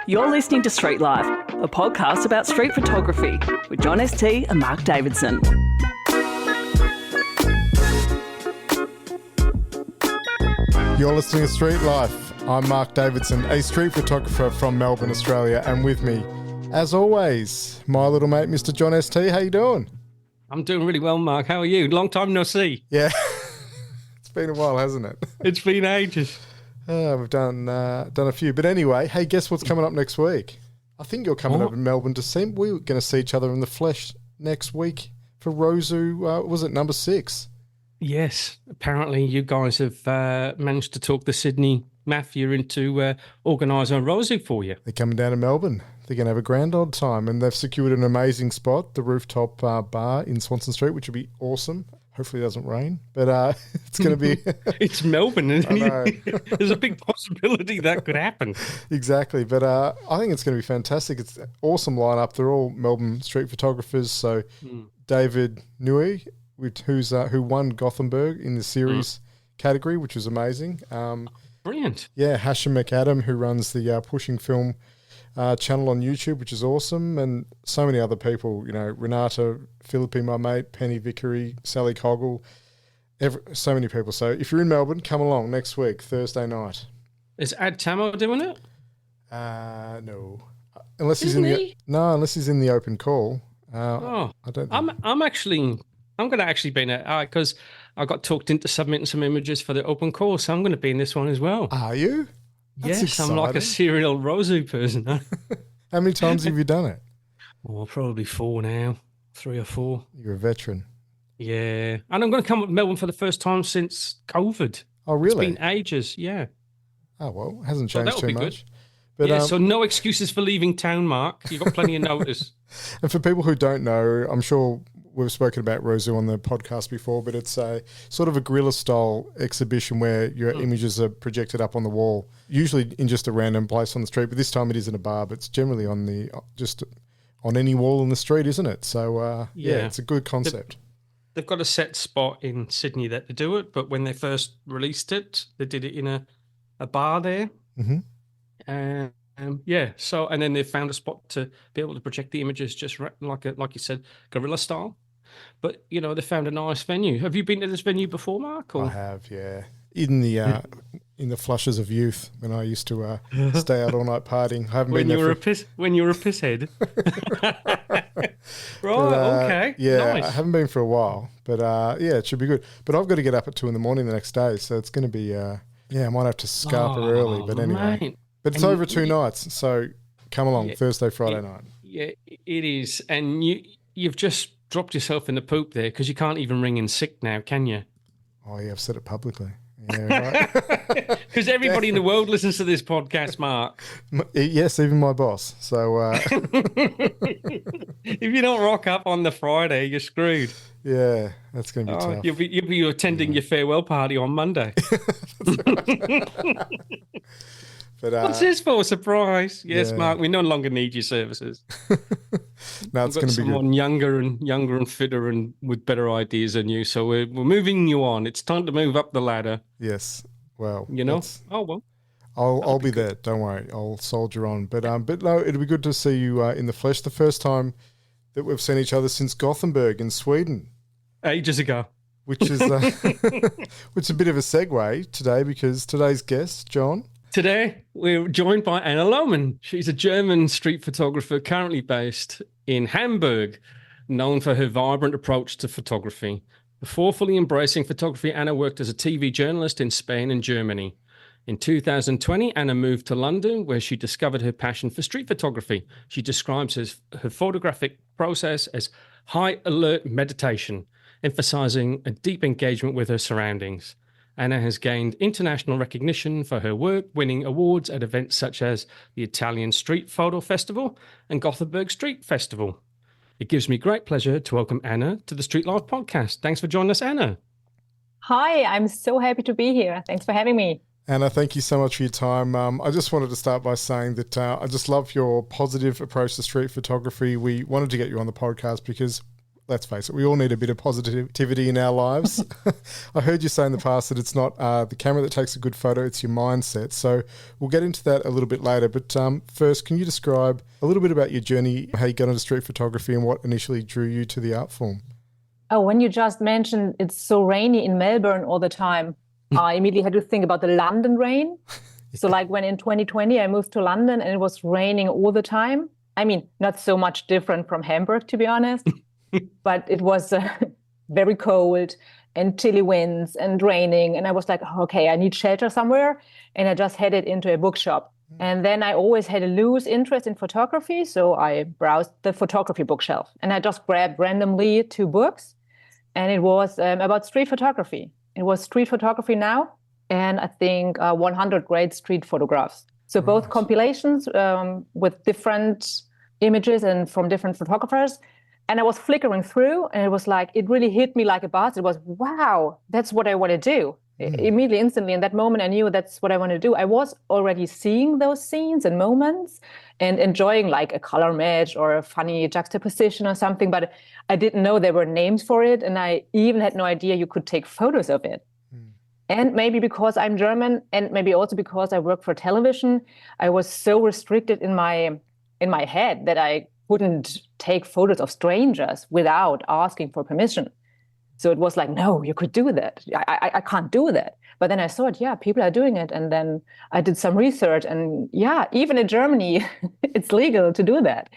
You're listening to Street Life, a podcast about street photography with John ST and Mark Davidson. You're listening to Street Life. I'm Mark Davidson, a street photographer from Melbourne, Australia, and with me, as always, my little mate, Mr. John ST. How you doing? I'm doing really well, Mark. How are you? Long time no see. Yeah, it's been a while, hasn't it? It's been ages. We've done a few, but anyway, hey, guess what's coming up next week? I think you're coming over to Melbourne to see. We're going to see each other in the flesh next week for Rosu. Was it number 6? Yes, apparently you guys have managed to talk the Sydney Mafia into organising a Rosu for you. They're coming down to Melbourne. They're going to have a grand old time, and they've secured an amazing spot, the rooftop bar in Swanston Street, which will be awesome. Hopefully it doesn't rain, but it's going to be... It's Melbourne, isn't it? There's a big possibility that could happen. Exactly, but I think it's going to be fantastic. It's an awesome lineup. They're all Melbourne street photographers. So David Nui, who won Gothenburg in the series category, which was amazing. Brilliant. Yeah, Hashim McAdam, who runs the Pushing Film channel on YouTube, which is awesome, and so many other people, you know, Renata Philippi, my mate, Penny Vickery, Sally Coggle, so many people. So if you're in Melbourne, come along next week, Thursday night. Is Ad Tamo doing it? No. Unless he's in the open call. I don't think. I'm going to actually be in it because I got talked into submitting some images for the open call, so I'm going to be in this one as well. Are you? That's yes, exciting. I'm like a serial Rosu person. Huh? How many times have you done it? Oh, probably 4 now, 3 or 4. You're a veteran. Yeah, and I'm going to come up to Melbourne for the first time since COVID. Oh, really? It's been ages, yeah. Oh, well, it hasn't changed too much. But, yeah, so no excuses for leaving town, Mark. You've got plenty of notice. And for people who don't know, I'm sure we've spoken about Rosu on the podcast before, but it's a sort of a guerrilla-style exhibition where your images are projected up on the wall, usually in just a random place on the street. But this time it is in a bar, but it's generally just on any wall in the street, isn't it? So, yeah, it's a good concept. They've got a set spot in Sydney that they do it, but when they first released it, they did it in a bar there. Mm-hmm. So and then they found a spot to be able to project the images just like you said, guerrilla style. But you know, they found a nice venue. Have you been to this venue before, Mark? Or? I have, yeah. In the flushes of youth when I used to stay out all night partying. I haven't when been you there were a pisshead. Right, okay. Yeah, nice. I haven't been for a while, but yeah, it should be good. But I've got to get up at 2 a.m. the next day, so it's going to be I might have to scarper early, but anyway. Mate. But it's over 2 nights, so come along Thursday, Friday night. Yeah, it is, and you've just dropped yourself in the poop there because you can't even ring in sick now, can you? Oh yeah, I've said it publicly. Yeah, right. Because everybody in the world listens to this podcast, Mark. Yes, even my boss. So if you don't rock up on the Friday, you're screwed. Yeah, that's going to be tough. You'll be attending your farewell party on Monday. But, what's this for? Surprise! Yes, Mark, we no longer need your services. No, it's going to be someone younger and fitter and with better ideas than you. So we're moving you on. It's time to move up the ladder. Yes. Well, you know. Oh well. I'll be there. Don't worry. I'll soldier on. But no, it'll be good to see you in the flesh. The first time that we've seen each other since Gothenburg in Sweden, ages ago. Which is which is a bit of a segue today because today's guest, John. Today, we're joined by Anna Lohmann. She's a German street photographer currently based in Hamburg, known for her vibrant approach to photography. Before fully embracing photography, Anna worked as a TV journalist in Spain and Germany. In 2020, Anna moved to London, where she discovered her passion for street photography. She describes her photographic process as high alert meditation, emphasizing a deep engagement with her surroundings. Anna has gained international recognition for her work, winning awards at events such as the Italian Street Photo Festival and Gothenburg Street Festival. It gives me great pleasure to welcome Anna to the Street Life podcast. Thanks for joining us, Anna. Hi, I'm so happy to be here. Thanks for having me. Anna, thank you so much for your time. I just wanted to start by saying that I just love your positive approach to street photography. We wanted to get you on the podcast because let's face it, we all need a bit of positivity in our lives. I heard you say in the past that it's not the camera that takes a good photo, it's your mindset. So we'll get into that a little bit later. But first, can you describe a little bit about your journey, how you got into street photography and what initially drew you to the art form? Oh, when you just mentioned it's so rainy in Melbourne all the time, I immediately had to think about the London rain. So like when in 2020 I moved to London and it was raining all the time. I mean, not so much different from Hamburg, to be honest, but it was very cold and chilly winds and raining. And I was like, okay, I need shelter somewhere. And I just headed into a bookshop. And then I always had a loose interest in photography. So I browsed the photography bookshelf and I just grabbed randomly 2 books. And it was about street photography. It was Street Photography Now and I think 100 Great Street Photographs. So both compilations with different images and from different photographers. And I was flickering through and it was like, it really hit me like a buzz. It was, wow, that's what I want to do. Immediately, instantly, in that moment, I knew that's what I want to do. I was already seeing those scenes and moments and enjoying like a color match or a funny juxtaposition or something, but I didn't know there were names for it. And I even had no idea you could take photos of it. And maybe because I'm German and maybe also because I work for television, I was so restricted in my head that I couldn't take photos of strangers without asking for permission. So it was like, no, you could do that. I can't do that. But then I saw it, yeah, people are doing it. And then I did some research and yeah, even in Germany, it's legal to do that.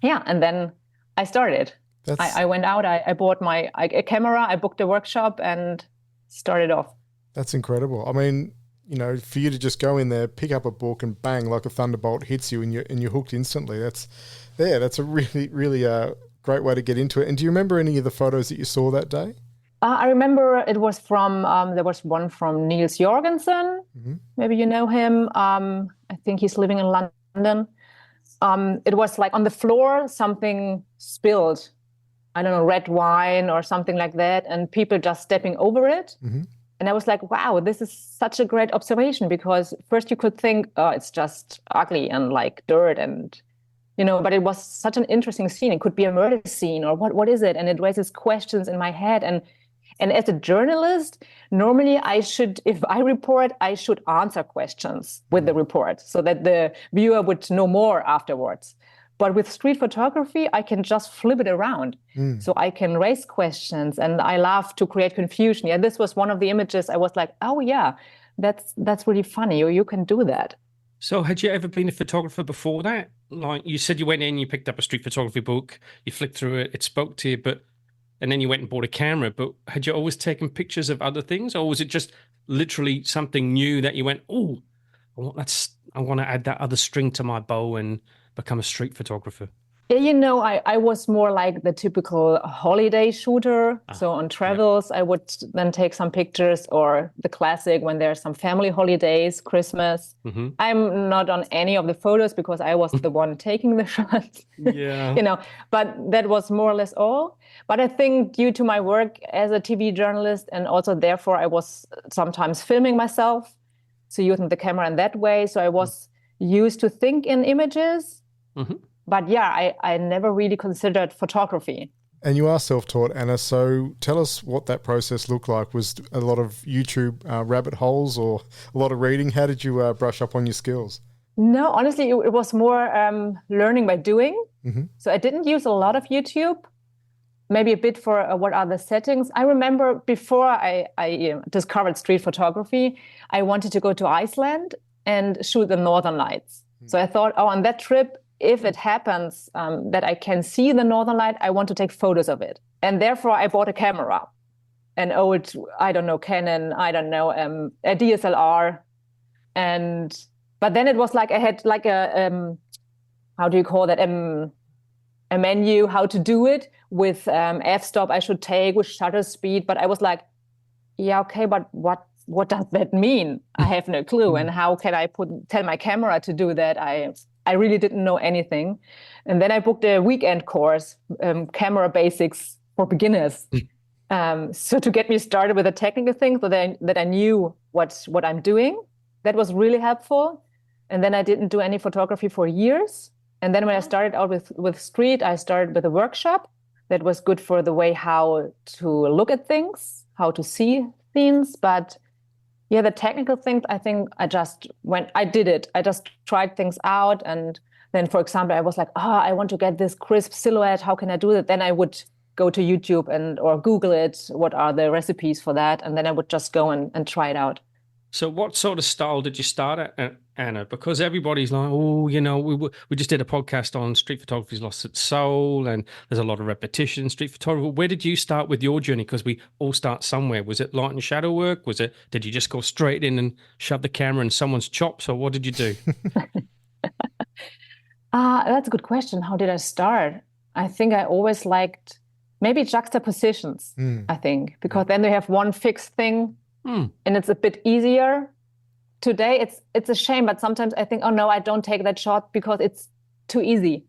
Yeah, and then I started. I went out, I bought a camera, I booked a workshop and started off. That's incredible. I mean, you know, for you to just go in there, pick up a book and bang, like a thunderbolt hits you and you're hooked instantly. That's a really, really great way to get into it. And do you remember any of the photos that you saw that day? I remember it was from, there was one from Niels Jorgensen. Maybe you know him. I think he's living in London. It was like on the floor, something spilled. I don't know, red wine or something like that. And people just stepping over it. And I was like, wow, this is such a great observation because first you could think, oh, it's just ugly and like dirt and, you know, but it was such an interesting scene. It could be a murder scene or what is it? And it raises questions in my head. And as a journalist, normally if I report, I should answer questions with the report so that the viewer would know more afterwards. But with street photography, I can just flip it around. So I can raise questions and I love to create confusion. Yeah, this was one of the images I was like, oh yeah, that's really funny. You can do that. So had you ever been a photographer before that? Like you said, you went in, you picked up a street photography book, you flicked through it, it spoke to you, and then you went and bought a camera. But had you always taken pictures of other things? Or was it just literally something new that you went, oh, I want to add that other string to my bow and become a street photographer? Yeah, you know, I was more like the typical holiday shooter. So on travels, I would then take some pictures or the classic when there's some family holidays, Christmas. I'm not on any of the photos because I was the one taking the shots. Yeah. You know, but that was more or less all. But I think due to my work as a TV journalist and also therefore I was sometimes filming myself. So using the camera in that way. So I was used to think in images. But yeah, I never really considered photography. And you are self-taught, Anna, so tell us what that process looked like. Was a lot of YouTube rabbit holes or a lot of reading? How did you brush up on your skills? No, honestly, it was more learning by doing. So I didn't use a lot of YouTube, maybe a bit for what are the settings. I remember before I discovered street photography, I wanted to go to Iceland and shoot the Northern Lights. So I thought, on that trip, if it happens that I can see the Northern Light, I want to take photos of it. And therefore, I bought a camera, an old, I don't know, Canon, I don't know, a DSLR. But then it was like I had like a, how do you call that? A menu, how to do it with f-stop I should take, with shutter speed. But I was like, yeah, okay, but what does that mean? I have no clue. And how can I tell my camera to do that? I really didn't know anything. And then I booked a weekend course, camera basics for beginners. So to get me started with the technical things so that I knew what I'm doing, that was really helpful. And then I didn't do any photography for years. And then when I started out with street, I started with a workshop. that was good for the way how to look at things, how to see things. But yeah, the technical things, I think I did it. I just tried things out. And then, for example, I was like, I want to get this crisp silhouette. How can I do that? Then I would go to YouTube or Google it. What are the recipes for that? And then I would just go and try it out. So what sort of style did you start at, Anna? Because everybody's like, we just did a podcast on street photography's lost its soul, and there's a lot of repetition in street photography. Where did you start with your journey? Because we all start somewhere. Was it light and shadow work? Did you just go straight in and shove the camera in someone's chops, or what did you do? That's a good question. How did I start? I think I always liked maybe juxtapositions, I think, because then you have one fixed thing. And it's a bit easier. Today, it's a shame, but sometimes I think, oh no, I don't take that shot because it's too easy.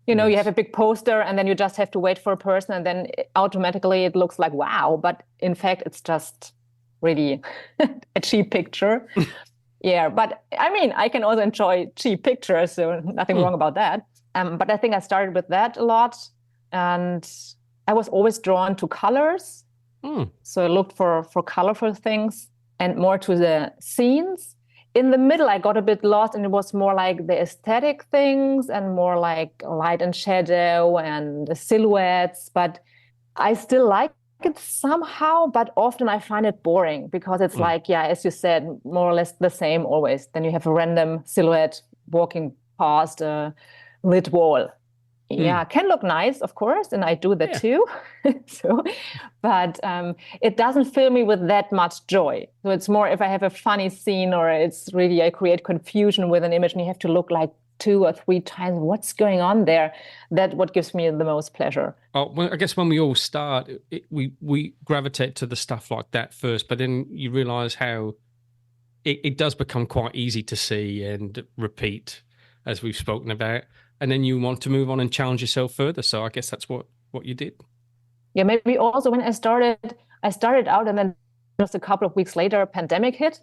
You know, you have a big poster and then you just have to wait for a person and then automatically it looks like, wow. But in fact, it's just really a cheap picture. Yeah, but I mean, I can also enjoy cheap pictures, so nothing wrong about that. But I think I started with that a lot. And I was always drawn to colors. So I looked for colorful things and more to the scenes. In the middle, I got a bit lost and it was more like the aesthetic things and more like light and shadow and the silhouettes. But I still like it somehow, but often I find it boring because it's like, yeah, as you said, more or less the same always. Then you have a random silhouette walking past a lit wall. Yeah, can look nice, of course, and I do that too. But it doesn't fill me with that much joy. So it's more if I have a funny scene or it's really I create confusion with an image and you have to look like 2 or 3 times what's going on there. That's what gives me the most pleasure. Oh, well, I guess when we all start, we gravitate to the stuff like that first, but then you realise how it does become quite easy to see and repeat, as we've spoken about. And then you want to move on and challenge yourself further. So I guess that's what you did. Yeah, maybe also when I started out and then just a couple of weeks later, a pandemic hit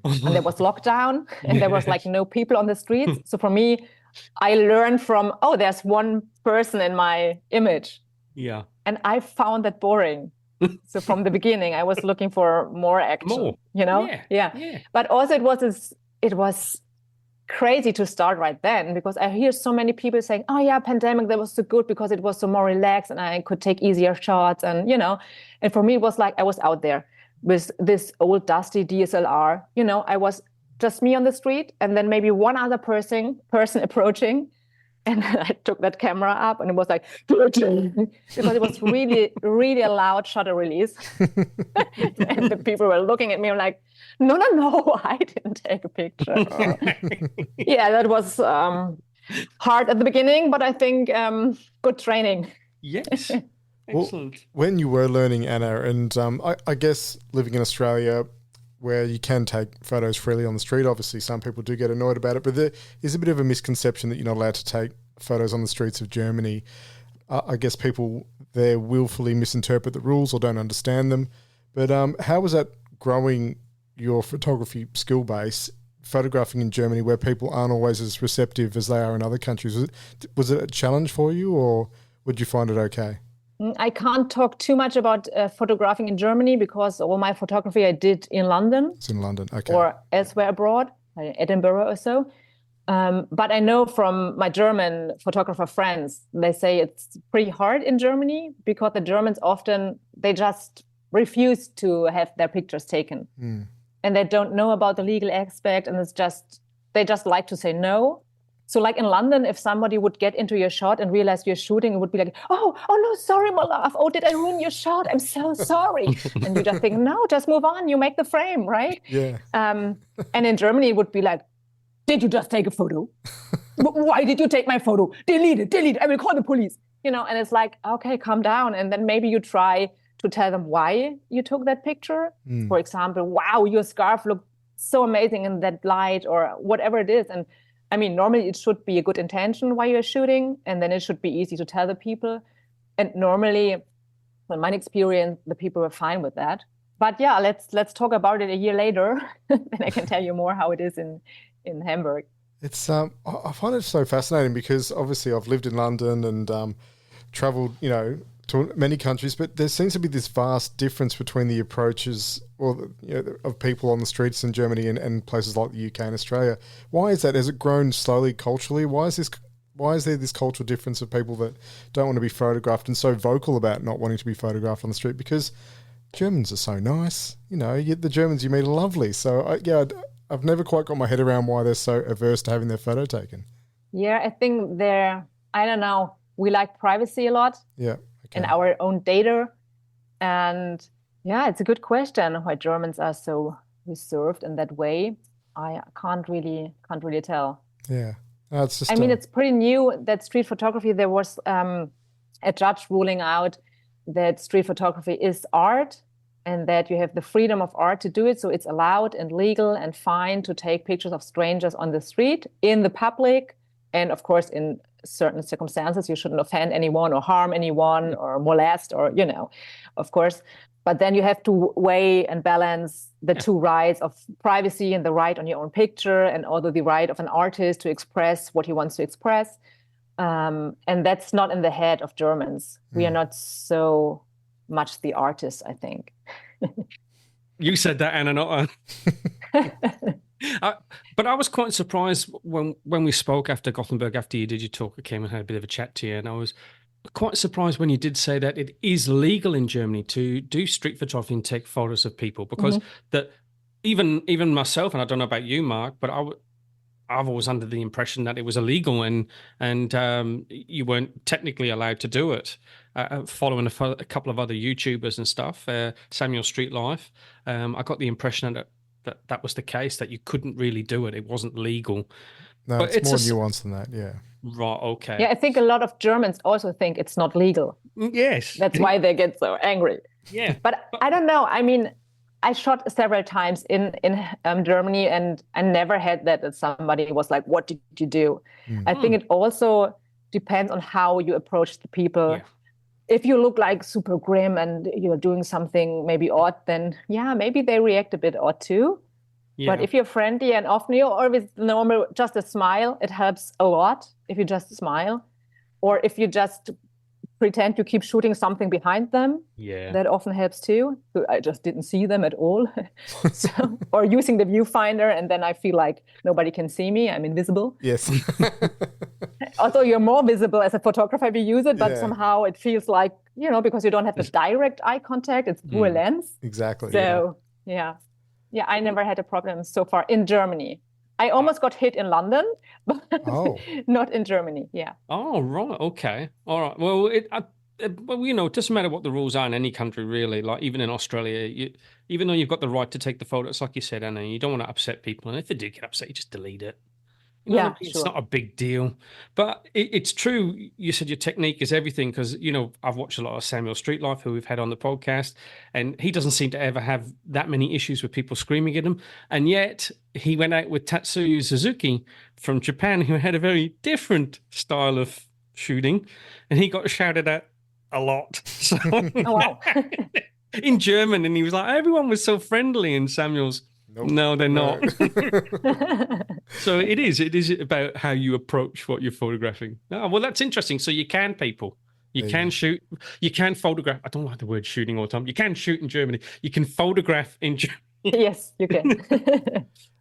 and there was lockdown and there was like no people on the streets. So for me, I learned from, there's one person in my image. Yeah. And I found that boring. So from the beginning, I was looking for more action, you know? Yeah. But also it was crazy to start right then because I hear so many people saying, oh yeah, pandemic, that was so good because it was so more relaxed and I could take easier shots and, you know, and for me, it was like I was out there with this old dusty DSLR, you know, I was just me on the street and then maybe one other person approaching and I took that camera up and it was like, because it was really, really a loud shutter release. And the people were looking at me like, no, I didn't take a picture. Yeah, that was hard at the beginning, but I think good training. Yes. Excellent. Well, when you were learning, Anna, and I guess living in Australia where you can take photos freely on the street, obviously some people do get annoyed about it, but there is a bit of a misconception that you're not allowed to take photos on the streets of Germany. I guess people there willfully misinterpret the rules or don't understand them. But how was that growing your photography skill base, photographing in Germany where people aren't always as receptive as they are in other countries? Was it a challenge for you or would you find it okay? I can't talk too much about photographing in Germany because all my photography I did in London. It's in London, okay. Or elsewhere abroad, like Edinburgh or so. But I know from my German photographer friends, they say it's pretty hard in Germany because the Germans often, they just refuse to have their pictures taken. And they don't know about the legal aspect and they just like to say no. So like in London, if somebody would get into your shot and realize you're shooting, it would be like, oh no, sorry, my love. Oh, did I ruin your shot? I'm so sorry. And you just think, no, just move on. You make the frame, right? Yeah. And in Germany, it would be like, did you just take a photo? Why did you take my photo? Delete it. I will call the police. You know, and it's like, okay, calm down. And then maybe you try to tell them why you took that picture. For example, wow, your scarf looked so amazing in that light or whatever it is. And I mean, normally it should be a good intention while you're shooting, and then it should be easy to tell the people. And normally, in my experience, the people were fine with that. But yeah, let's talk about it a year later, then I can tell you more how it is in Hamburg. It's I find it so fascinating because obviously I've lived in London and travelled, to many countries, but there seems to be this vast difference between the approaches of people on the streets in Germany and places like the UK and Australia. Why is that? Has it grown slowly culturally? Why is there this cultural difference of people that don't want to be photographed and so vocal about not wanting to be photographed on the street? Because Germans are so nice, the Germans you meet are lovely. So I've never quite got my head around why they're so averse to having their photo taken. Yeah, I think I don't know, we like privacy a lot. Yeah. And our own data. And yeah, it's a good question why Germans are so reserved in that way. I can't really tell. Yeah. No, it's just, it's pretty new that street photography, there was a judge ruling out that street photography is art and that you have the freedom of art to do it. So it's allowed and legal and fine to take pictures of strangers on the street, in the public, and of course in certain circumstances you shouldn't offend anyone or harm anyone or molest or of course, but then you have to weigh and balance the two rights of privacy and the right on your own picture, and also the right of an artist to express what he wants to express, and that's not in the head of Germans. We are not so much the artists, I think. You said that, Anna, not but I was quite surprised when we spoke after Gothenburg, after you did your talk. I came and had a bit of a chat to you, and I was quite surprised when you did say that it is legal in Germany to do street photography and take photos of people, because that even myself, and I don't know about you, Mark, but I've always under the impression that it was illegal and you weren't technically allowed to do it. Following a couple of other YouTubers and stuff, Samuel Street Life, I got the impression that was the case, that you couldn't really do it. It wasn't legal. No, but it's more nuanced than that, yeah. Right, okay. Yeah, I think a lot of Germans also think it's not legal. Yes. That's why they get so angry. Yeah. But I don't know. I shot several times in Germany, and I never had that somebody was like, what did you do? I think it also depends on how you approach the people. Yeah. If you look like super grim and you're doing something maybe odd, then maybe they react a bit odd too. Yeah. But if you're friendly and often you're always normal, just a smile, it helps a lot if you just smile. Or if you just pretend you keep shooting something behind them, that often helps too. So I just didn't see them at all. Or using the viewfinder, and then I feel like nobody can see me, I'm invisible. Yes. Also, you're more visible as a photographer if you use it, but somehow it feels like, because you don't have the direct eye contact, it's through a lens. Exactly. So, yeah, I never had a problem so far in Germany. I almost got hit in London, but not in Germany. Yeah. Oh, right. Okay. All right. Well, it doesn't matter what the rules are in any country, really. Like even in Australia, even though you've got the right to take the photos, like you said, Anna, you don't want to upset people. And if they do get upset, you just delete it. It's not a big deal. But it's true. You said your technique is everything, because, I've watched a lot of Samuel Street Life, who we've had on the podcast, and he doesn't seem to ever have that many issues with people screaming at him. And yet he went out with Tatsuya Suzuki from Japan, who had a very different style of shooting, and he got shouted at a lot. So, wow. in German, and he was like, everyone was so friendly, and Samuel's, nope. No, they're not. So it is about how you approach what you're photographing. Oh, well, that's interesting. So you can shoot, you can photograph. I don't like the word shooting all the time. You can shoot in Germany. You can photograph in Germany. Yes, you can.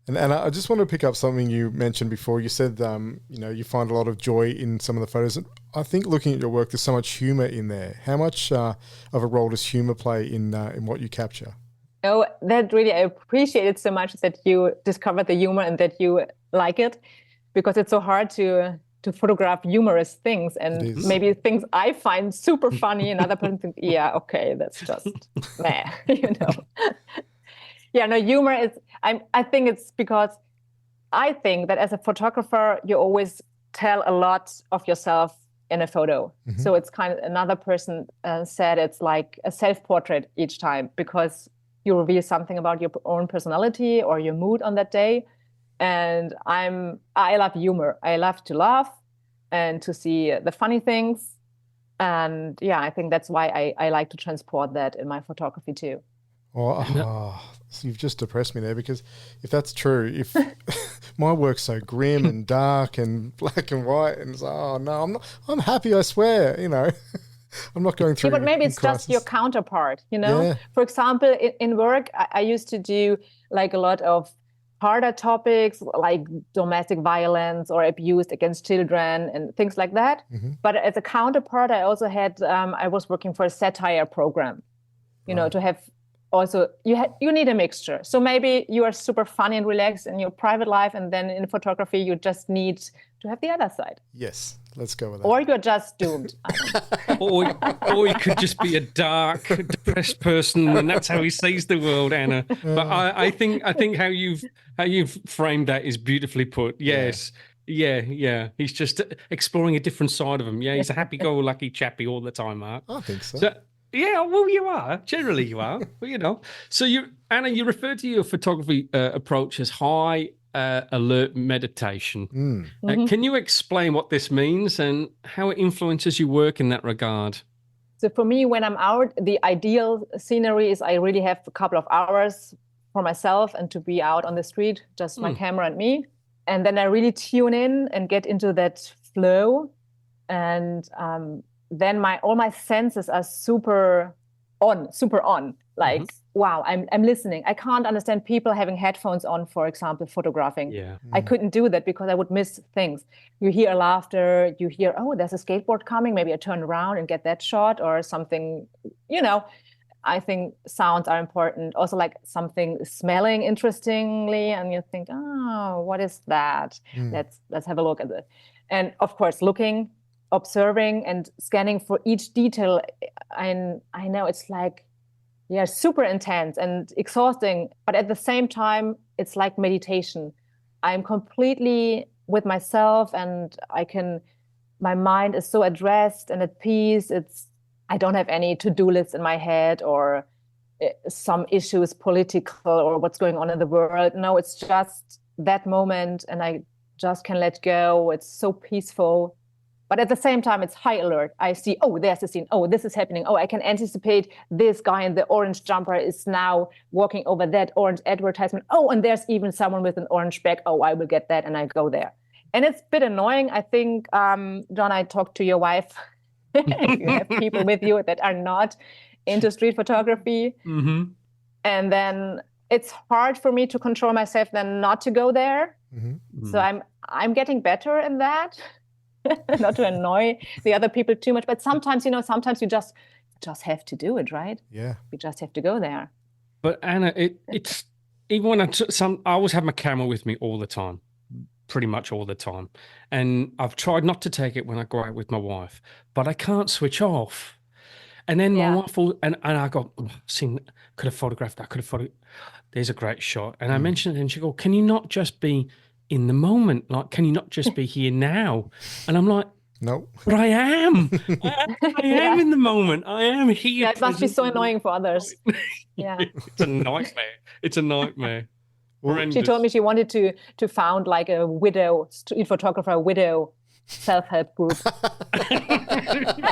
And I just want to pick up something you mentioned before. You said, you find a lot of joy in some of the photos. I think looking at your work, there's so much humour in there. How much of a role does humour play in what you capture? Oh, that really, I appreciate it so much that you discovered the humor and that you like it, because it's so hard to photograph humorous things, and maybe things I find super funny and other person think, okay, that's just meh, Yeah, no, humor is, I think it's because I think that as a photographer, you always tell a lot of yourself in a photo. Mm-hmm. So it's kind of, another person said it's like a self-portrait each time, because you reveal something about your own personality or your mood on that day. And I love humor. I love to laugh and to see the funny things. And I think that's why I like to transport that in my photography too. So you've just depressed me there, because if that's true, my work's so grim and dark and black and white, and it's oh no, I'm not. I'm happy, I swear. I'm not going through. Yeah, but maybe it's crisis. just your counterpart. Yeah. For example, in work, I used to do like a lot of harder topics like domestic violence or abuse against children and things like that. But as a counterpart, I also had I was working for a satire program. To have also you need a mixture. So maybe you are super funny and relaxed in your private life, and then in photography you just need to have the other side. Yes, let's go with that. Or you're just doomed. or he could just be a dark, depressed person, and that's how he sees the world, Anna. But I think how you've framed that is beautifully put. Yes. Yeah. He's just exploring a different side of him. Yeah, he's a happy-go-lucky chappy all the time, Mark. I think so. Yeah, well, you are. Generally, you are. Well, So, Anna, you refer to your photography approach as high alert meditation. Can you explain what this means and how it influences your work in that regard? So for me, when I'm out, the ideal scenery is I really have a couple of hours for myself and to be out on the street, just my camera and me. And then I really tune in and get into that flow. And then all my senses are super on. Like, wow, I'm listening. I can't understand people having headphones on, for example, photographing. Yeah. I couldn't do that because I would miss things. You hear laughter, you hear, oh, there's a skateboard coming. Maybe I turn around and get that shot or something, I think sounds are important. Also like something smelling interestingly, and you think, oh, what is that? Let's have a look at it. And of course, looking, observing and scanning for each detail. I know it's like, super intense and exhausting, but at the same time, it's like meditation. I'm completely with myself, and my mind is so addressed and at peace. I don't have any to-do lists in my head or some issues, political or what's going on in the world. No, it's just that moment, and I just can let go. It's so peaceful. But at the same time, it's high alert. I see, oh, there's a scene. Oh, this is happening. Oh, I can anticipate this guy in the orange jumper is now walking over that orange advertisement. Oh, and there's even someone with an orange bag. Oh, I will get that, and I go there. And it's a bit annoying. I think, John, I talked to your wife. If you have people with you that are not into street photography. And then it's hard for me to control myself then not to go there. So I'm getting better in that. Not to annoy the other people too much, but sometimes you just have to do it, right? Yeah, you just have to go there. But Anna, it's even when I always have my camera with me all the time, pretty much all the time, and I've tried not to take it when I go out with my wife, but I can't switch off. And then my wife and I go, could have photographed that, there's a great shot, and I mentioned it, and she go, can you not just be in the moment? Like, can you not just be here now? And I'm like, no, but I am. I am in the moment. I am here. Yeah, it must be so annoying for others. Yeah, it's a nightmare. It's a nightmare. She told me she wanted to found like a street photographer self-help group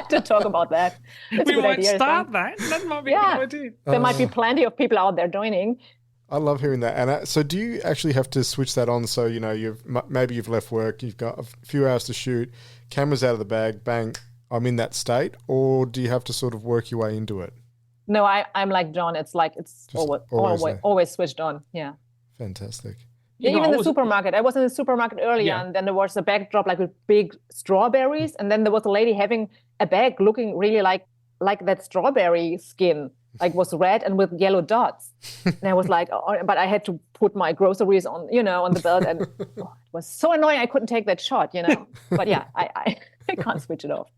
to talk about that. We might start that. That might be a good idea. There might be plenty of people out there joining. I love hearing that, Anna. So do you actually have to switch that on? So, maybe you've left work, you've got a few hours to shoot, camera's out of the bag, bang, I'm in that state, or do you have to sort of work your way into it? No, I'm like John. It's like it's always switched on. Yeah. Fantastic. Yeah, even the supermarket. I was in the supermarket earlier, and then there was a backdrop like with big strawberries, and then there was a lady having a bag looking really like that strawberry skin. Like was red and with yellow dots. And I was like, but I had to put my groceries on, on the belt, and it was so annoying. I couldn't take that shot, But yeah, I can't switch it off.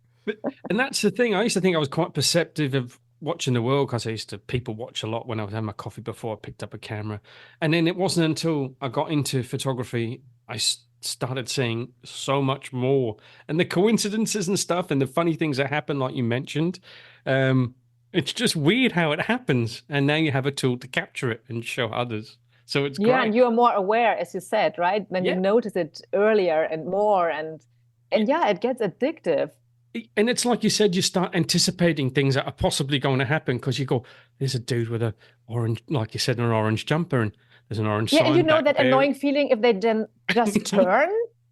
And that's the thing. I used to think I was quite perceptive of watching the world because I used to people watch a lot when I was having my coffee before I picked up a camera. And then it wasn't until I got into photography, I started seeing so much more. And the coincidences and stuff and the funny things that happen, like you mentioned, it's just weird how it happens. And now you have a tool to capture it and show others. So it's great. Yeah, and you are more aware, as you said, right? Then you notice it earlier and more. And yeah, it gets addictive. And it's like you said, you start anticipating things that are possibly going to happen because you go, there's a dude with an orange, like you said, an orange jumper, and there's an orange sign. Yeah, and back that there. annoying feeling if they then just turn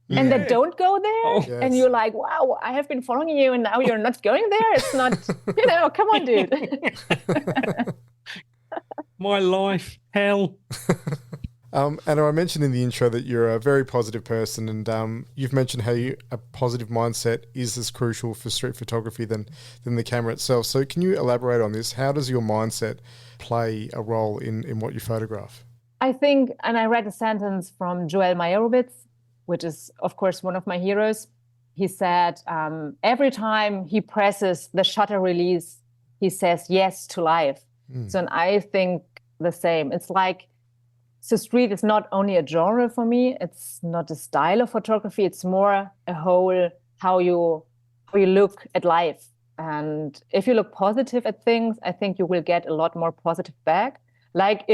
and they don't go there. Oh, Yes. And you're like, wow, I have been following you and now you're not going there. It's not, come on, dude. my life, hell. Anna, I mentioned in the intro that you're a very positive person, and you've mentioned how a positive mindset is as crucial for street photography than the camera itself. So can you elaborate on this? How does your mindset play a role in what you photograph? I think, and I read a sentence from Joel Meyerowitz, which is, of course, one of my heroes. He said, every time he presses the shutter release, he says yes to life. So, and I think the same. It's like, so street is not only a genre for me, it's not a style of photography, it's more a whole, how you look at life. And if you look positive at things, I think you will get a lot more positive back. Like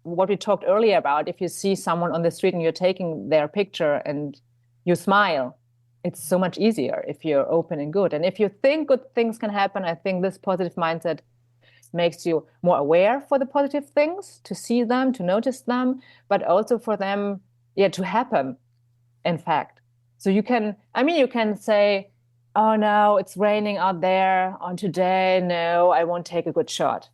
what we talked earlier about, if you see someone on the street and you're taking their picture and you smile, it's so much easier if you're open and good. And if you think good things can happen, I think this positive mindset makes you more aware for the positive things, to see them, to notice them, but also for them, to happen, in fact. So you can say, oh no, it's raining out there on today. No, I won't take a good shot.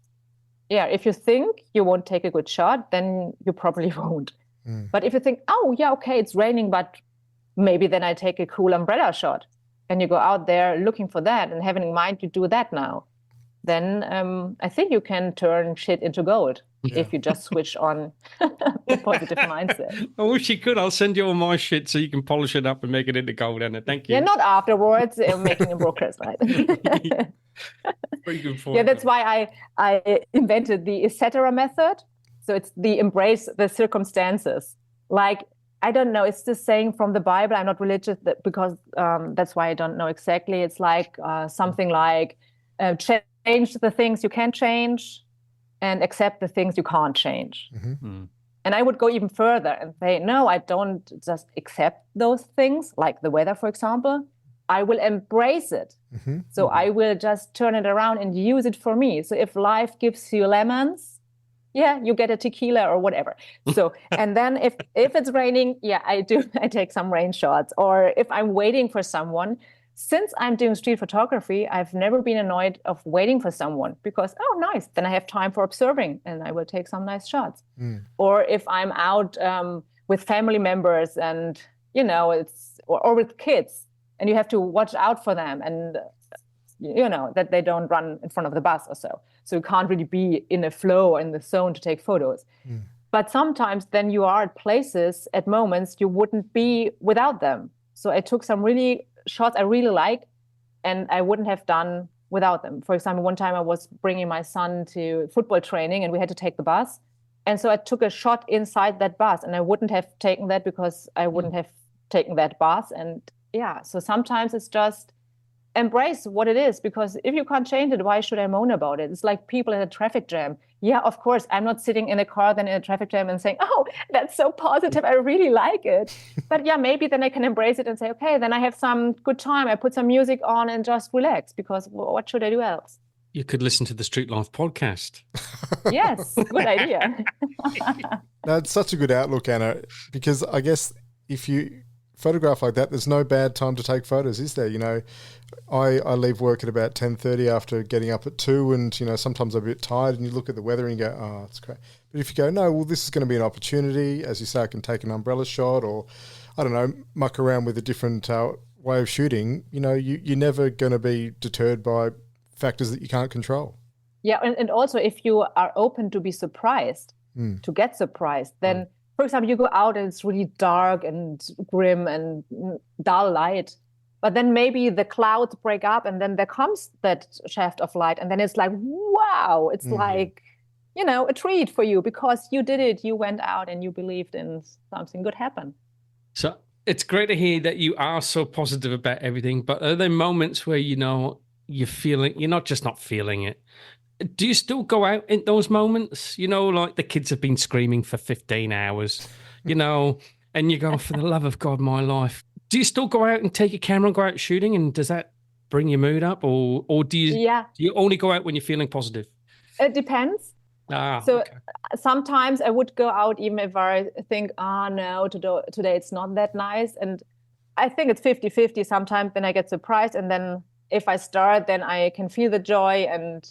Yeah, if you think you won't take a good shot, then you probably won't. But if you think, oh yeah, okay, it's raining, but maybe then I take a cool umbrella shot, and you go out there looking for that and having in mind you do that now, then I think you can turn shit into gold if you just switch on the positive mindset. I wish you could. I'll send you all my shit so you can polish it up and make it into gold, Anna. Thank you. Yeah, not afterwards, making a brokers, right? Very good point. Yeah, that's why I invented the etc. method. So it's the embrace the circumstances. Like, I don't know, it's this saying from the Bible. I'm not religious because that's why I don't know exactly. It's like something like change the things you can change and accept the things you can't change. And I would go even further and say, no, I don't just accept those things, like the weather, for example. I will embrace it. So I will just turn it around and use it for me. So if life gives you lemons, you get a tequila or whatever. So, and then if it's raining, I take some rain shots. Or if I'm waiting for someone, since I'm doing street photography, I've never been annoyed of waiting for someone because, oh, nice, then I have time for observing and I will take some nice shots. Or if I'm out with family members and, or with kids and you have to watch out for them and, that they don't run in front of the bus or so. So you can't really be in a flow or in the zone to take photos. But sometimes then you are at places, at moments you wouldn't be without them. So I took some shots I really like, and I wouldn't have done without them. For example, one time I was bringing my son to football training and we had to take the bus. And so I took a shot inside that bus, and I wouldn't have taken that because I wouldn't have taken that bus. And so sometimes it's just embrace what it is, because if you can't change it, why should I moan about it? It's like people in a traffic jam. Yeah, of course, I'm not sitting in a car then in a traffic jam and saying, oh, that's so positive, I really like it. But maybe then I can embrace it and say, okay, then I have some good time. I put some music on and just relax, because what should I do else? You could listen to the Street Life podcast. Yes, good idea. No, it's such a good outlook, Anna, because I guess if you photograph like that, there's no bad time to take photos, is there? I leave work at about 10:30 after getting up at 2, and sometimes I'm a bit tired, and you look at the weather and you go, oh, it's great. But if you go, no, well, this is going to be an opportunity, as you say, I can take an umbrella shot, or I don't know, muck around with a different way of shooting. You're never going to be deterred by factors that you can't control. Yeah, and also if you are open to be surprised, to get surprised, then for example, you go out and it's really dark and grim and dull light, but then maybe the clouds break up and then there comes that shaft of light, and then it's like, wow, it's like, a treat for you because you did it. You went out and you believed in something good happen. So it's great to hear that you are so positive about everything, but are there moments where, you're not feeling it? Do you still go out in those moments? Like the kids have been screaming for 15 hours, and you go, for the love of God, my life. Do you still go out and take your camera and go out shooting? And does that bring your mood up? Or do you only go out when you're feeling positive? It depends. So okay. sometimes I would go out even if I think, oh no, today it's not that nice. And I think it's 50-50. Sometimes then I get surprised. And then if I start, then I can feel the joy and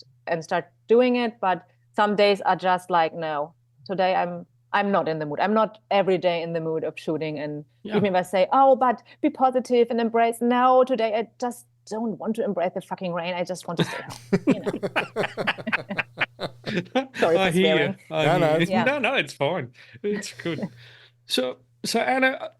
start doing it. But some days are just like, no, today I'm not in the mood. I'm not every day in the mood of shooting. And even if I say, oh, but be positive and embrace. No, today I just don't want to embrace the fucking rain. I just want to stay home. You know. Sorry for swearing. No, it's fine. It's good. So Anna,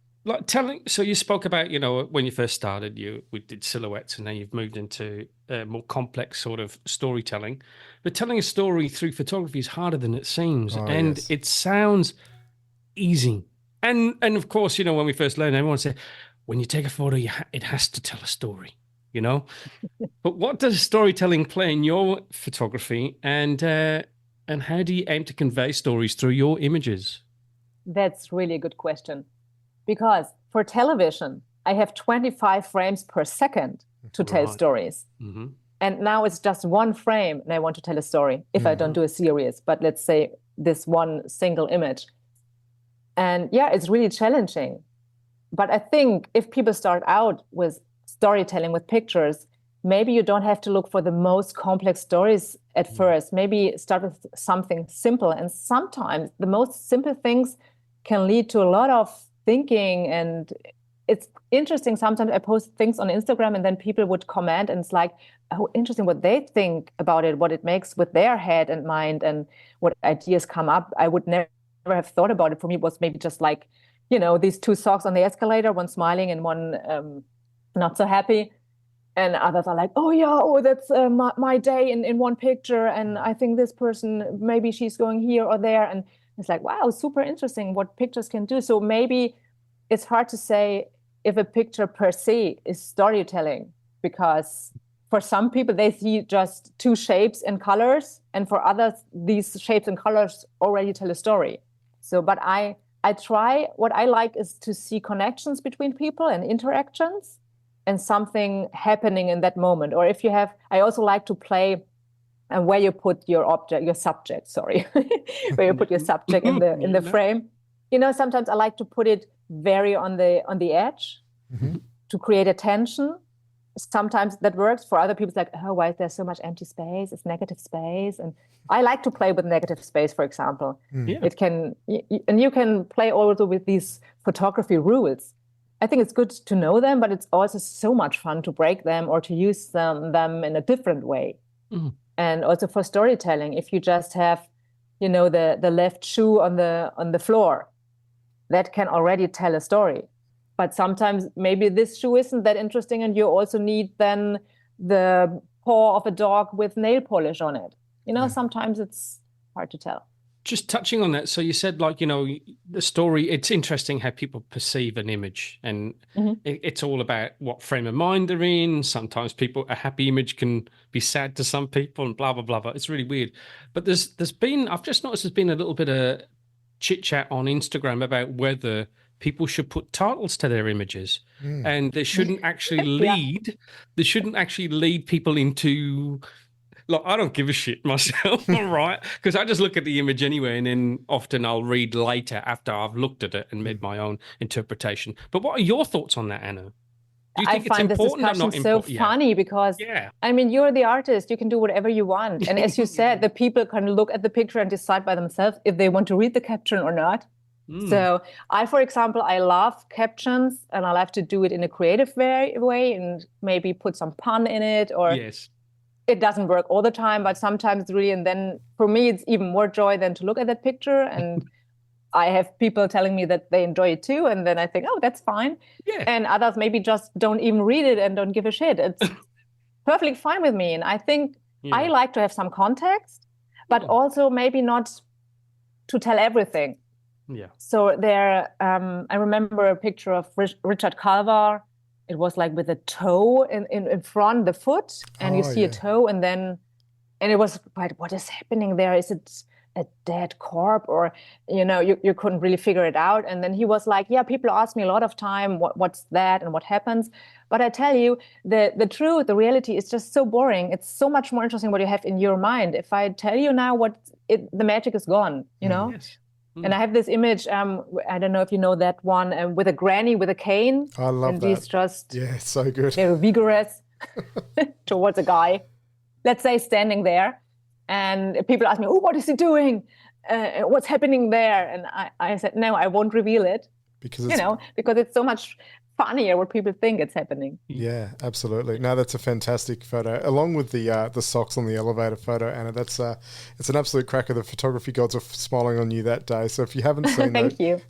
so you spoke about, when you first started, we did silhouettes, and now you've moved into more complex sort of storytelling. But telling a story through photography is harder than it seems, it sounds easy. And of course, when we first learned, everyone said, when you take a photo, it has to tell a story. But what does storytelling play in your photography, and how do you aim to convey stories through your images? That's really a good question, because for television, I have 25 frames per second to tell stories. Mm-hmm. And now it's just one frame and I want to tell a story if I don't do a series, but let's say this one single image. And it's really challenging. But I think if people start out with storytelling with pictures, maybe you don't have to look for the most complex stories at first. Maybe start with something simple. And sometimes the most simple things can lead to a lot of thinking. And it's interesting. Sometimes I post things on Instagram and then people would comment, and it's like, oh, interesting what they think about it, what it makes with their head and mind, and what ideas come up. I would never have thought about it. For me, it was maybe just like, these two socks on the escalator, one smiling and one not so happy. And others are like, that's my day in one picture. And I think this person, maybe she's going here or there. And it's like, wow, super interesting what pictures can do. So maybe it's hard to say if a picture per se is storytelling, because for some people, they see just two shapes and colors. And for others, these shapes and colors already tell a story. So, but I try, what I like is to see connections between people and interactions and something happening in that moment. Or if you have, I also like to play where you put your subject, where you put your subject in the frame. Sometimes I like to put it very on the edge to create a tension. Sometimes that works. For other people, it's like, oh, why is there so much empty space? It's negative space. And I like to play with negative space, for example. It can, and you can play also with these photography rules. I think it's good to know them, but it's also so much fun to break them or to use them in a different way. And also for storytelling, if you just have, the left shoe on the floor, that can already tell a story. But sometimes maybe this shoe isn't that interesting, and you also need then the paw of a dog with nail polish on it. Sometimes it's hard to tell. Just touching on that, so you said, the story, it's interesting how people perceive an image, and it's all about what frame of mind they're in. Sometimes a happy image can be sad to some people, and blah, blah, blah, blah. It's really weird. But I've just noticed there's been a little bit of chit chat on Instagram about whether people should put titles to their images, and they shouldn't actually lead people into. Look, I don't give a shit myself, right? Because I just look at the image anyway, and then often I'll read later after I've looked at it and made my own interpretation. But what are your thoughts on that, Anna? Do you think it's important or not important? So funny because, I mean, you're the artist. You can do whatever you want. And as you said, the people can look at the picture and decide by themselves if they want to read the caption or not. So for example, I love captions, and I love to do it in a creative way and maybe put some pun in it, or it doesn't work all the time, but sometimes really. And then for me, it's even more joy than to look at that picture. And I have people telling me that they enjoy it too. And then I think, oh, that's fine. And others maybe just don't even read it and don't give a shit. It's perfectly fine with me. And I think I like to have some context, but also maybe not to tell everything. So there, I remember a picture of Richard Calvar. It was like with a toe in front, the foot, and you see a toe, and it was like, what is happening there? Is it a dead corpse, or, you couldn't really figure it out. And then he was like, yeah, people ask me a lot of time, what's that and what happens? But I tell you, the truth, the reality is just so boring. It's so much more interesting what you have in your mind. If I tell you now the magic is gone, Yes. And I have this image, I don't know if you know that one, with a granny with a cane. I love and that. He's just So good. very vigorous towards a guy, let's say, standing there. And people ask me, oh, what is he doing? What's happening there? And I said, no, I won't reveal it. Because it's so much funnier what people think it's happening. Yeah, absolutely. No, that's a fantastic photo. Along with the socks on the elevator photo, Anna, it's an absolute cracker. The photography gods are smiling on you that day. So if you haven't seen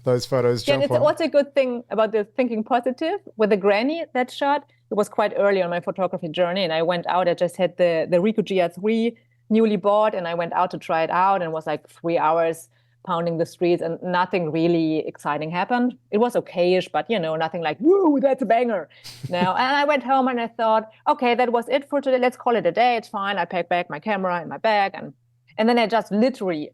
those photos, jump on. And it's also a good thing about the thinking positive with the granny, that shot. It was quite early on my photography journey, and I went out. I just had the Ricoh GR3 newly bought, and I went out to try it out, and it was like 3 hours pounding the streets, and nothing really exciting happened. It was okayish, but nothing like, woo, that's a banger. No, and I went home and I thought, okay, that was it for today. Let's call it a day. It's fine. I packed back my camera in my bag, and then I just literally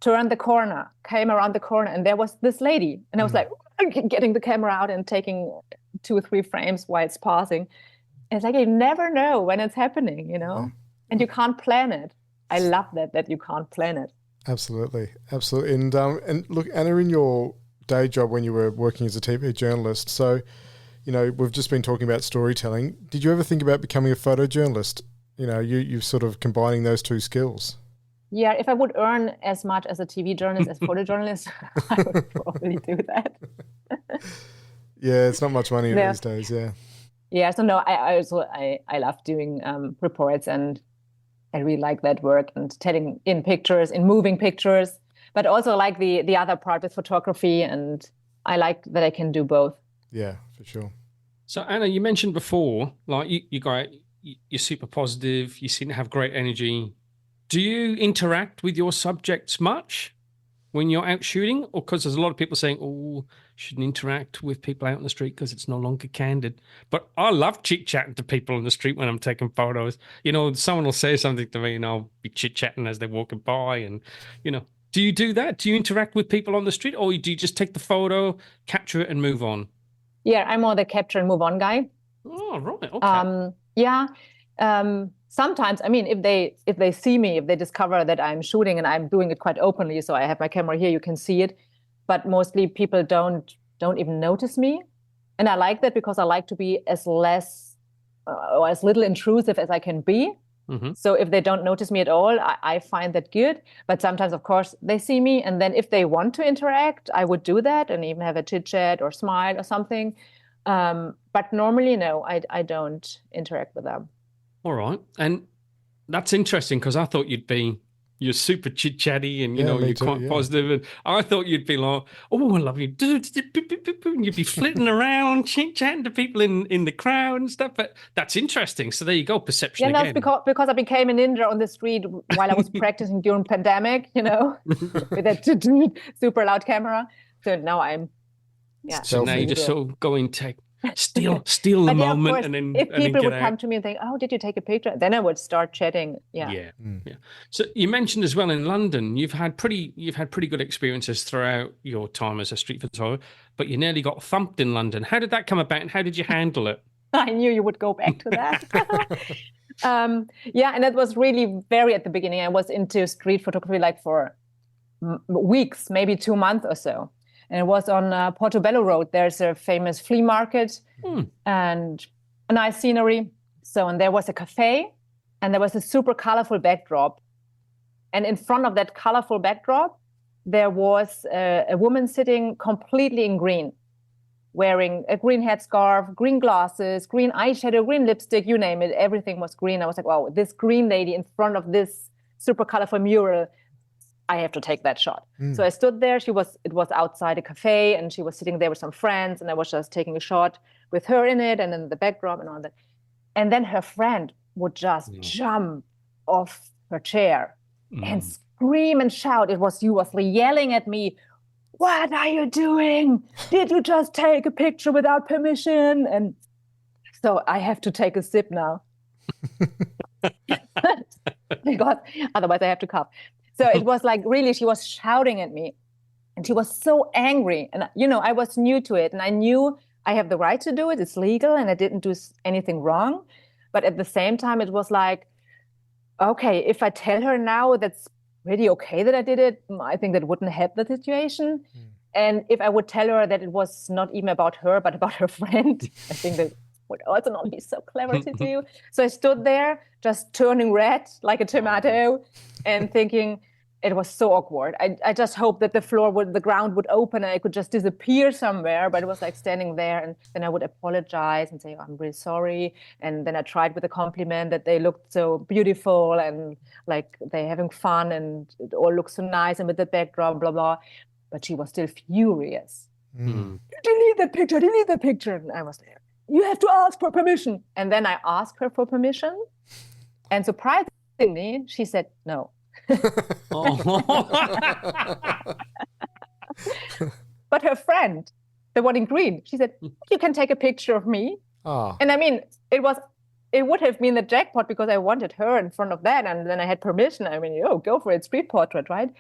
turned the corner, came around the corner, and there was this lady, and I was like, getting the camera out and taking 2 or 3 frames while it's passing. And it's like you never know when it's happening, and you can't plan it. I love that you can't plan it. Absolutely. And look, Anna, in your day job when you were working as a TV journalist, so, we've just been talking about storytelling. Did you ever think about becoming a photojournalist? You're sort of combining those two skills. Yeah, if I would earn as much as a TV journalist as photojournalist, I would probably do that. Yeah, it's not much money these days, yeah. Yeah, so no, I love doing reports, and I really like that work, and telling in moving pictures, but also like the other part with photography, and I like that I can do both. Yeah, for sure. So Anna, you mentioned before, like you're super positive, you seem to have great energy. Do you interact with your subjects much when you're out shooting? Or because there's a lot of people saying, oh, shouldn't interact with people out on the street because it's no longer candid. But I love chit-chatting to people on the street when I'm taking photos. Someone will say something to me and I'll be chit-chatting as they're walking by. And, do you do that? Do you interact with people on the street, or do you just take the photo, capture it and move on? Yeah, I'm more the capture and move on guy. Oh, right. Okay. Yeah. Sometimes, if they see me, if they discover that I'm shooting, and I'm doing it quite openly, so I have my camera here, you can see it, but mostly people don't even notice me, and I like that because I like to be as less or as little intrusive as I can be. Mm-hmm. So if they don't notice me at all, I find that good. But sometimes, of course, they see me, and then if they want to interact, I would do that and even have a chit chat or smile or something. But normally, no, I don't interact with them. All right. And that's interesting, because I thought you're super chit-chatty and, you're quite positive. And I thought you'd be like, oh, I love you. And you'd be flitting around, chit-chatting to people in the crowd and stuff. But that's interesting. So there you go, perception again. Yeah, that's because I became a ninja on the street while I was practicing during pandemic, with that super loud camera. So now So now you just sort of go and steal the moment, course, and then if people would come out. to me and think, oh, did you take a picture? Then I would start chatting. Yeah. So you mentioned as well in London, you've had pretty good experiences throughout your time as a street photographer, but you nearly got thumped in London. How did that come about, and how did you handle it? I knew you would go back to that. And it was really very at the beginning. I was into street photography like for weeks, maybe 2 months or so. And it was on Portobello Road. There's a famous flea market and a nice scenery. And there was a cafe, and there was a super colorful backdrop. And in front of that colorful backdrop, there was a woman sitting completely in green, wearing a green headscarf, green glasses, green eyeshadow, green lipstick, you name it. Everything was green. I was like, wow, this green lady in front of this super colorful mural, I have to take that shot. So I stood there. It was outside a cafe, and she was sitting there with some friends, and I was just taking a shot with her in it, and in the backdrop and all that. And then her friend would just jump off her chair and scream and shout. She was yelling at me, what are you doing? Did you just take a picture without permission? And so I have to take a sip now. Because otherwise I have to cough. So it was like, really, she was shouting at me and she was so angry. And, I was new to it and I knew I have the right to do it. It's legal and I didn't do anything wrong. But at the same time, it was like, okay, if I tell her now that's pretty okay that I did it, I think that wouldn't help the situation. And if I would tell her that it was not even about her, but about her friend, I think that would also not be so clever to do. So I stood there just turning red like a tomato and thinking it was so awkward. I just hoped that the ground would open and I could just disappear somewhere. But it was like standing there and then I would apologize and say, I'm really sorry. And then I tried with a compliment that they looked so beautiful and like they're having fun and it all looks so nice and with the backdrop, blah, blah. But she was still furious. Delete the picture. And I was there. You have to ask for permission. And then I asked her for permission. And surprisingly, she said no. But her friend, the one in green, she said, you can take a picture of me. And I mean, it would have been the jackpot because I wanted her in front of that. And then I had permission. I mean, go for it, street portrait, right?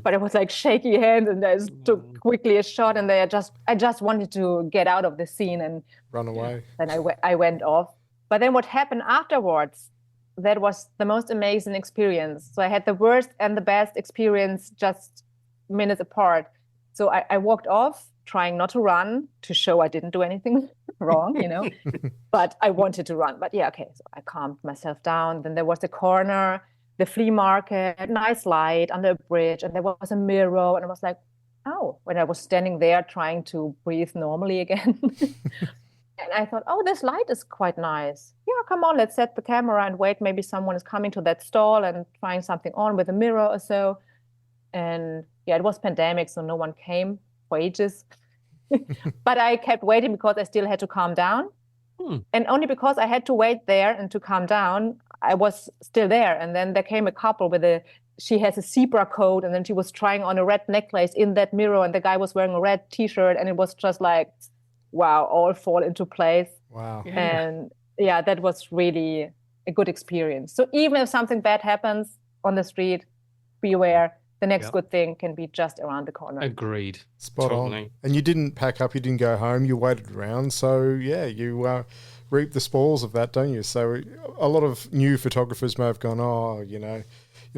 But it was like shaky hands and I took quickly a shot and I just wanted to get out of the scene and run away. Then I went off. But then what happened afterwards, that was the most amazing experience. So I had the worst and the best experience just minutes apart. So I walked off trying not to run to show I didn't do anything wrong, but I wanted to run. But yeah, okay. So I calmed myself down. Then there was a corner, the flea market, nice light under a bridge. And there was a mirror. And I was like, oh, when I was standing there trying to breathe normally again. And I thought, oh, this light is quite nice. Yeah, come on, let's set the camera and wait. Maybe someone is coming to that stall and trying something on with a mirror or so. And yeah, it was pandemic, so no one came for ages. But I kept waiting because I still had to calm down. And only because I had to wait there and to calm down, I was still there. And then there came a couple she has a zebra coat and then she was trying on a red necklace in that mirror and the guy was wearing a red t-shirt and it was just like, wow, all fall into place. Wow. Yeah. And yeah, that was really a good experience. So even if something bad happens on the street, be aware the next good thing can be just around the corner. Agreed. Spot Totally. on. And you didn't pack up, you didn't go home, you waited around. So yeah, you reap the spoils of that, don't you? So a lot of new photographers may have gone,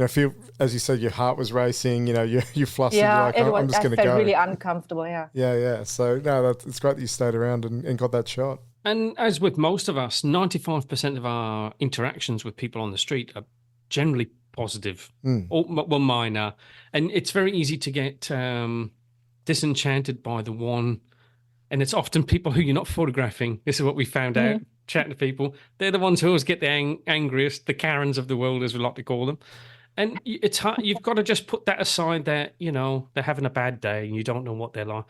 feel, as you said, your heart was racing, you flustered, Yeah, you're like, I'm just going to go. I felt really uncomfortable, yeah. Yeah. So no, it's great that you stayed around and got that shot. And as with most of us, 95% of our interactions with people on the street are generally positive, or well, mine are. And it's very easy to get disenchanted by the one. And it's often people who you're not photographing. This is what we found out, chatting to people. They're the ones who always get the angriest, the Karens of the world, as we like to call them. And it's hard. You've got to just put that aside that, they're having a bad day and you don't know what they're like.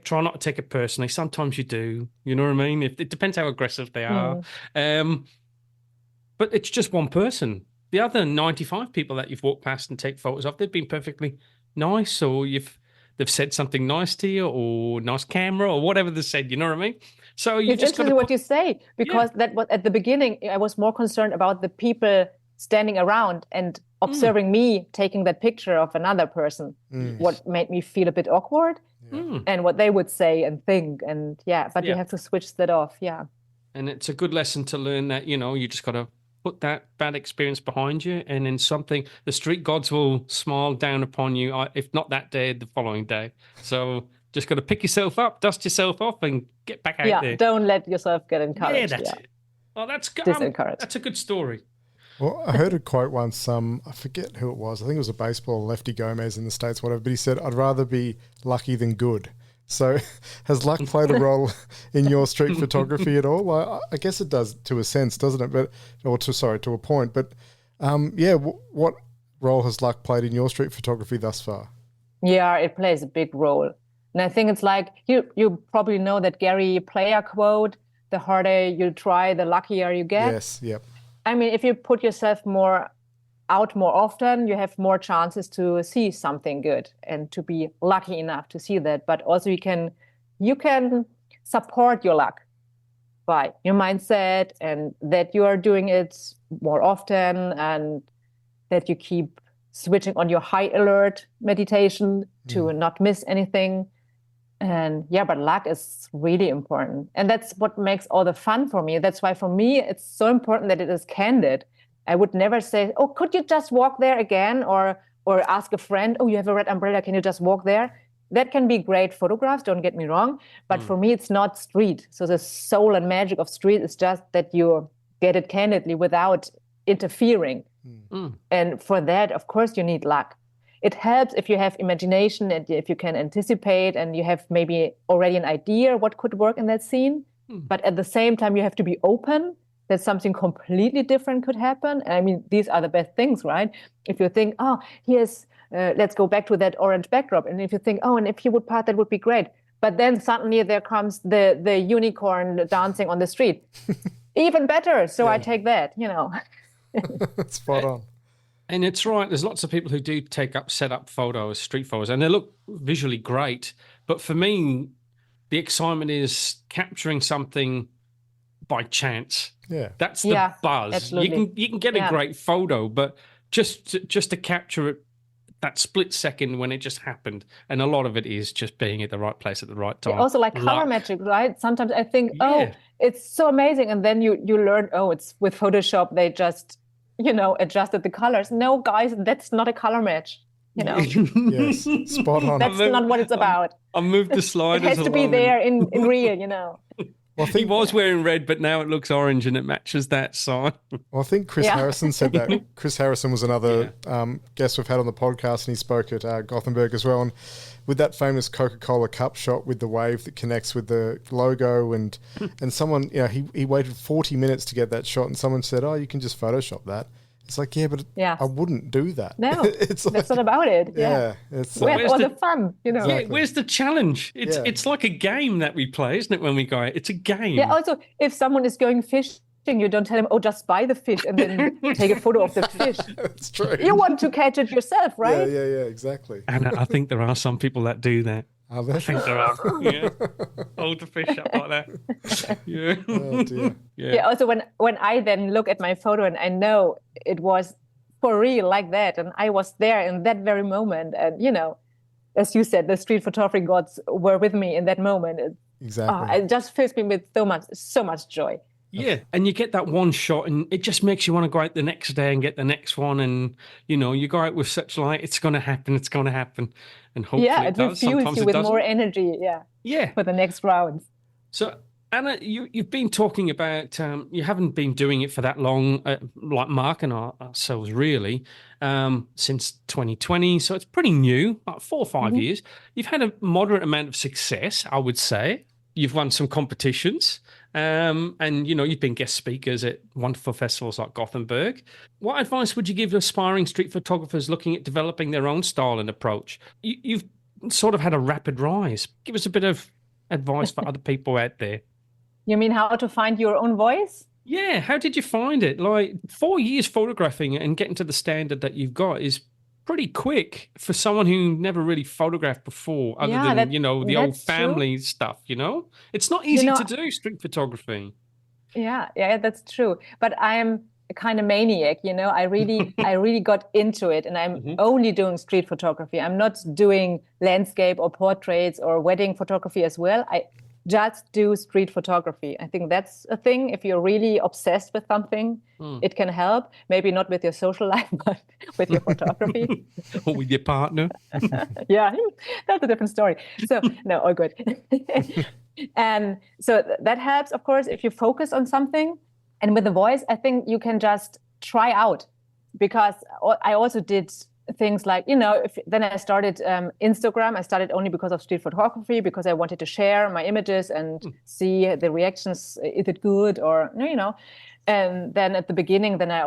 Try not to take it personally. Sometimes you do, you know what I mean? It depends how aggressive they are. But it's just one person. The other 95 people that you've walked past and take photos of, they've been perfectly nice, or they've said something nice to you, or nice camera, or whatever they said, you know what I mean? So you it's just got interesting what you say, because that was at the beginning, I was more concerned about the people standing around and observing me taking that picture of another person, what made me feel a bit awkward and what they would say and think. And but you have to switch that off. Yeah. And it's a good lesson to learn that, you just got to put that bad experience behind you, and in the street gods will smile down upon you, if not that day, the following day. So just got to pick yourself up, dust yourself off, and get back out there. Yeah, don't let yourself get encouraged. Yeah, that's it. Well, that's good. That's a good story. Well, I heard a quote once, I forget who it was. I think it was a baseball, Lefty Gomez in the States, whatever, but he said, I'd rather be lucky than good. So has luck played a role in your street photography at all? I guess it does to a sense, doesn't it? To a point. But what role has luck played in your street photography thus far? Yeah, it plays a big role. And I think it's like, you probably know that Gary Player quote, the harder you try, the luckier you get. Yes, yep. I mean, if you put yourself out more often, you have more chances to see something good and to be lucky enough to see that. But also you can support your luck by your mindset, and that you are doing it more often, and that you keep switching on your high alert meditation to not miss anything. And yeah, but luck is really important. And that's what makes all the fun for me. That's why for me, it's so important that it is candid. I would never say, oh, could you just walk there again? Or ask a friend, oh, you have a red umbrella, can you just walk there? That can be great photographs, don't get me wrong. But for me, it's not street. So the soul and magic of street is just that you get it candidly without interfering. And for that, of course, you need luck. It helps if you have imagination and if you can anticipate and you have maybe already an idea what could work in that scene. But at the same time, you have to be open that something completely different could happen. And I mean, these are the best things, right? If you think, oh, here's, let's go back to that orange backdrop. And if you think, oh, and if he would part, that would be great. But then suddenly there comes the unicorn dancing on the street. Even better. So I take that, Spot on. And it's right. There's lots of people who do set up photos, street photos, and they look visually great. But for me, the excitement is capturing something by chance. Yeah, that's the buzz. Absolutely. You can get a great photo, but just to capture it, that split second when it just happened, and a lot of it is just being at the right place at the right time. Also, like color magic, right? Sometimes I think, oh, it's so amazing, and then you learn, oh, it's with Photoshop. They just adjusted the colors. No, guys, that's not a color match. Yes, spot on. That's not what it's about. I moved the sliders. It has to be there in real, Well, he was wearing red, but now it looks orange and it matches that sign. Well, I think Chris Harrison said that. Chris Harrison was another guest we've had on the podcast, and he spoke at Gothenburg as well. And with that famous Coca-Cola cup shot with the wave that connects with the logo, and someone, he waited 40 minutes to get that shot, and someone said, oh, you can just Photoshop that. It's like, but I wouldn't do that. No, that's not about it. Yeah. It's where's all the fun, Yeah, where's the challenge? It's like a game that we play, isn't it, when we go out? It's a game. Yeah, also, if someone is going fishing, you don't tell him, oh, just buy the fish and then take a photo of the fish. That's true. You want to catch it yourself, right? Yeah, exactly. And I think there are some people that do that. I think there are. Hold the fish up like that. Yeah. Oh, dear. Yeah. Also, when I then look at my photo and I know it was for real like that, and I was there in that very moment, and as you said, the street photography gods were with me in that moment. Exactly. It just fills me with so much joy. Yeah, and you get that one shot, and it just makes you want to go out the next day and get the next one, and you go out with such it's going to happen, and hopefully it will fuel you with more energy. Yeah, for the next rounds. So Anna, you've been talking about you haven't been doing it for that long, like Mark and ourselves really, since 2020. So it's pretty new, about 4 or 5 years. You've had a moderate amount of success, I would say. You've won some competitions, and you've been guest speakers at wonderful festivals like Gothenburg. What advice would you give aspiring street photographers looking at developing their own style and approach? You've sort of had a rapid rise. Give us a bit of advice for other people out there. You mean how to find your own voice? Yeah, how did you find it? Like 4 years photographing and getting to the standard that you've got is pretty quick for someone who never really photographed before, other than the old family stuff. It's not easy to do street photography. Yeah, that's true. But I'm a kind of maniac. I really got into it, and I'm only doing street photography. I'm not doing landscape or portraits or wedding photography as well. I just do street photography. I think that's a thing. If you're really obsessed with something, it can help. Maybe not with your social life, but with your photography. Or with your partner. Yeah, that's a different story. So, no, all good. And so that helps, of course, if you focus on something. And with the voice, I think you can just try out. Because I also did things like, then I started Instagram. I started only because of street photography, because I wanted to share my images and see the reactions. Is it good or, And then at the beginning, then I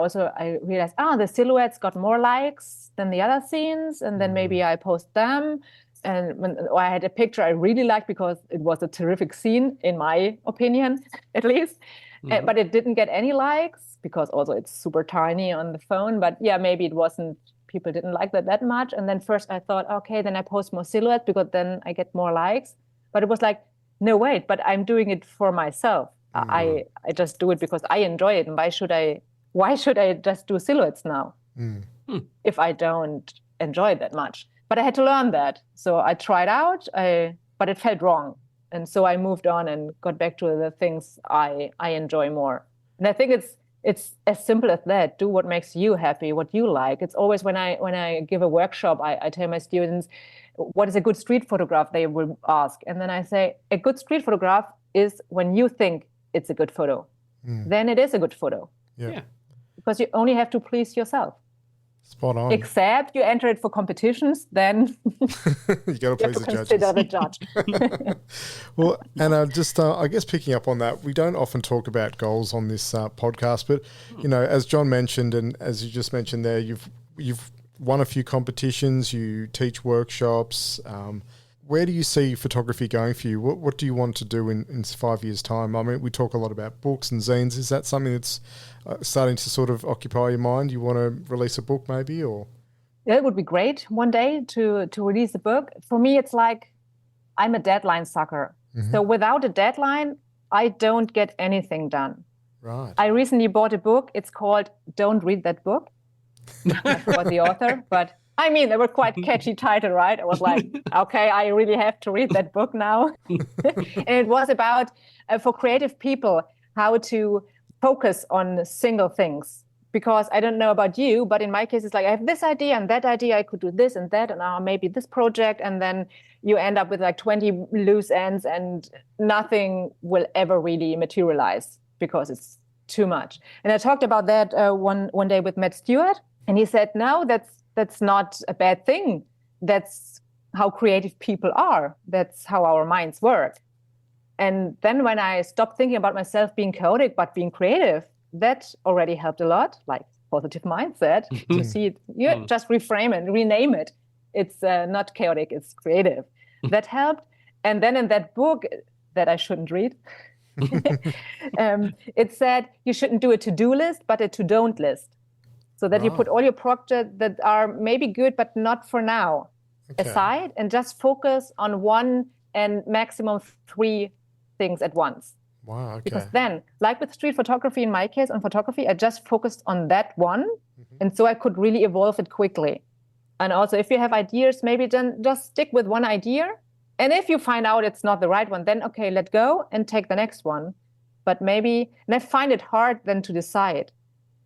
realized, the silhouettes got more likes than the other scenes. And then maybe I post them. And I had a picture I really liked because it was a terrific scene, in my opinion, at least. But it didn't get any likes because also it's super tiny on the phone. But maybe it wasn't, people didn't like that much. And then first I thought, okay, then I post more silhouettes because then I get more likes. But it was like, no, wait, but I'm doing it for myself. I just do it because I enjoy it. And why should I just do silhouettes now? if I don't enjoy it that much. But I had to learn that. So I tried out, but it felt wrong. And so I moved on and got back to the things I enjoy more. And I think it's as simple as that. Do what makes you happy, what you like. It's always when I give a workshop, I tell my students, what is a good street photograph? They will ask. And then I say, a good street photograph is when you think it's a good photo. Then it is a good photo. Yeah. Because you only have to please yourself. Spot on. Except you enter it for competitions, then you got to please the judges. Consider the judge. Well, and just I guess picking up on that, we don't often talk about goals on this podcast, but you know, as John mentioned, and as you just mentioned there, you've won a few competitions, you teach workshops. Where do you see photography going for you? What do you want to do in 5 years' time? I mean, we talk a lot about books and zines. Is that something that's starting to sort of occupy your mind? You want to release a book maybe, or? Yeah, it would be great one day to release a book. For me, it's like I'm a deadline sucker. So without a deadline, I don't get anything done. Right. I recently bought a book. It's called Don't Read That Book. I forgot the author, but I mean, they were quite catchy title, right? I was like, okay, I really have to read that book now. And it was about, for creative people, how to focus on single things. Because I don't know about you, but in my case, it's like, I have this idea and that idea, I could do this and that, and maybe this project. And then you end up with like 20 loose ends and nothing will ever really materialize because it's too much. And I talked about that one day with Matt Stewart. And he said, no, that's not a bad thing. That's how creative people are. That's how our minds work. And then when I stopped thinking about myself being chaotic, but being creative, that already helped a lot, like positive mindset, to see it. You just reframe it, rename it. It's not chaotic, it's creative. That helped. And then in that book that I shouldn't read, it said you shouldn't do a to-do list, but a to-don't list. So that you put all your projects that are maybe good, but not for now, aside, and just focus on one and maximum 3 things at once. Wow, okay. Because then, like with street photography, in my case, on photography, I just focused on that one. And so I could really evolve it quickly. And also, if you have ideas, maybe then just stick with one idea. And if you find out it's not the right one, then okay, let go and take the next one. But maybe, and I find it hard then to decide.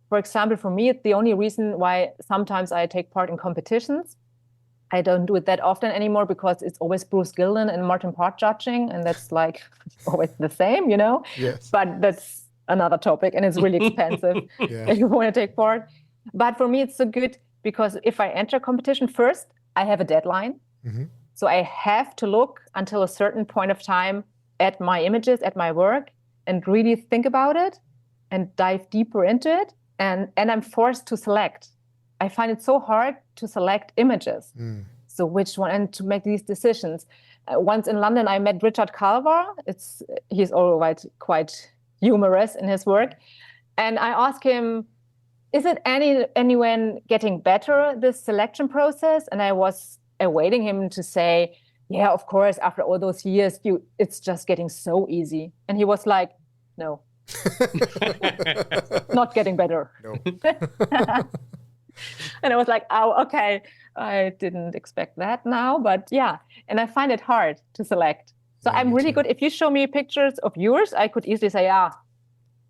For example, for me, it's the only reason why sometimes I take part in competitions. I don't do it that often anymore because it's always Bruce Gilden and Martin Part judging, and that's like always the same, you know? Yes. But that's another topic, and it's really expensive if you want to take part. But for me, it's so good because if I enter a competition first, I have a deadline. So I have to look until a certain point of time at my images, at my work, and really think about it and dive deeper into it. And I'm forced to select. I find it so hard to select images. So which one, and to make these decisions. Once in London, I met Richard Calvar. He's always quite humorous in his work. And I asked him, is it anyone getting better, this selection process? And I was awaiting him to say, yeah, of course, after all those years, it's just getting so easy. And he was like, no. Not getting better. No. And I was like, oh, okay, I didn't expect that now, but yeah. And I find it hard to select. So I'm really good. If you show me pictures of yours, I could easily say,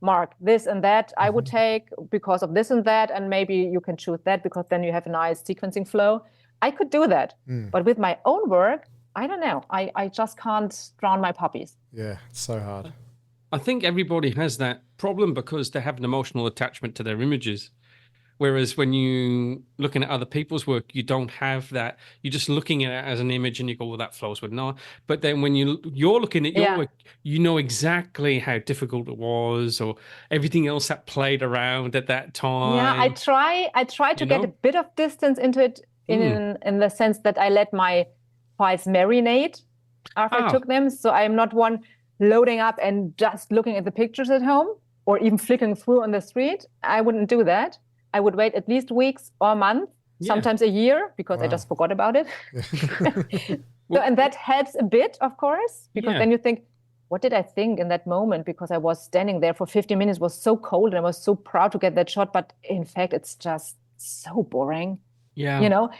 Mark, this and that I would take because of this and that, and maybe you can choose that because then you have a nice sequencing flow. I could do that. But with my own work, I don't know. I just can't drown my puppies. Yeah, it's so hard. I think everybody has that problem because they have an emotional attachment to their images. Whereas when you looking at other people's work, you don't have that. You're just looking at it as an image and you go, well, that flows with no. But then when you're looking at your work, you know exactly how difficult it was or everything else that played around at that time. Yeah, I try to get a bit of distance into it in the sense that I let my files marinate after I took them. So I'm not one loading up and just looking at the pictures at home or even flicking through on the street. I wouldn't do that. I would wait at least weeks or months, sometimes a year, because I just forgot about it. And that helps a bit, of course, because then you think, what did I think in that moment? Because I was standing there for 50 minutes, was so cold, and I was so proud to get that shot. But in fact, it's just so boring. Yeah. You know,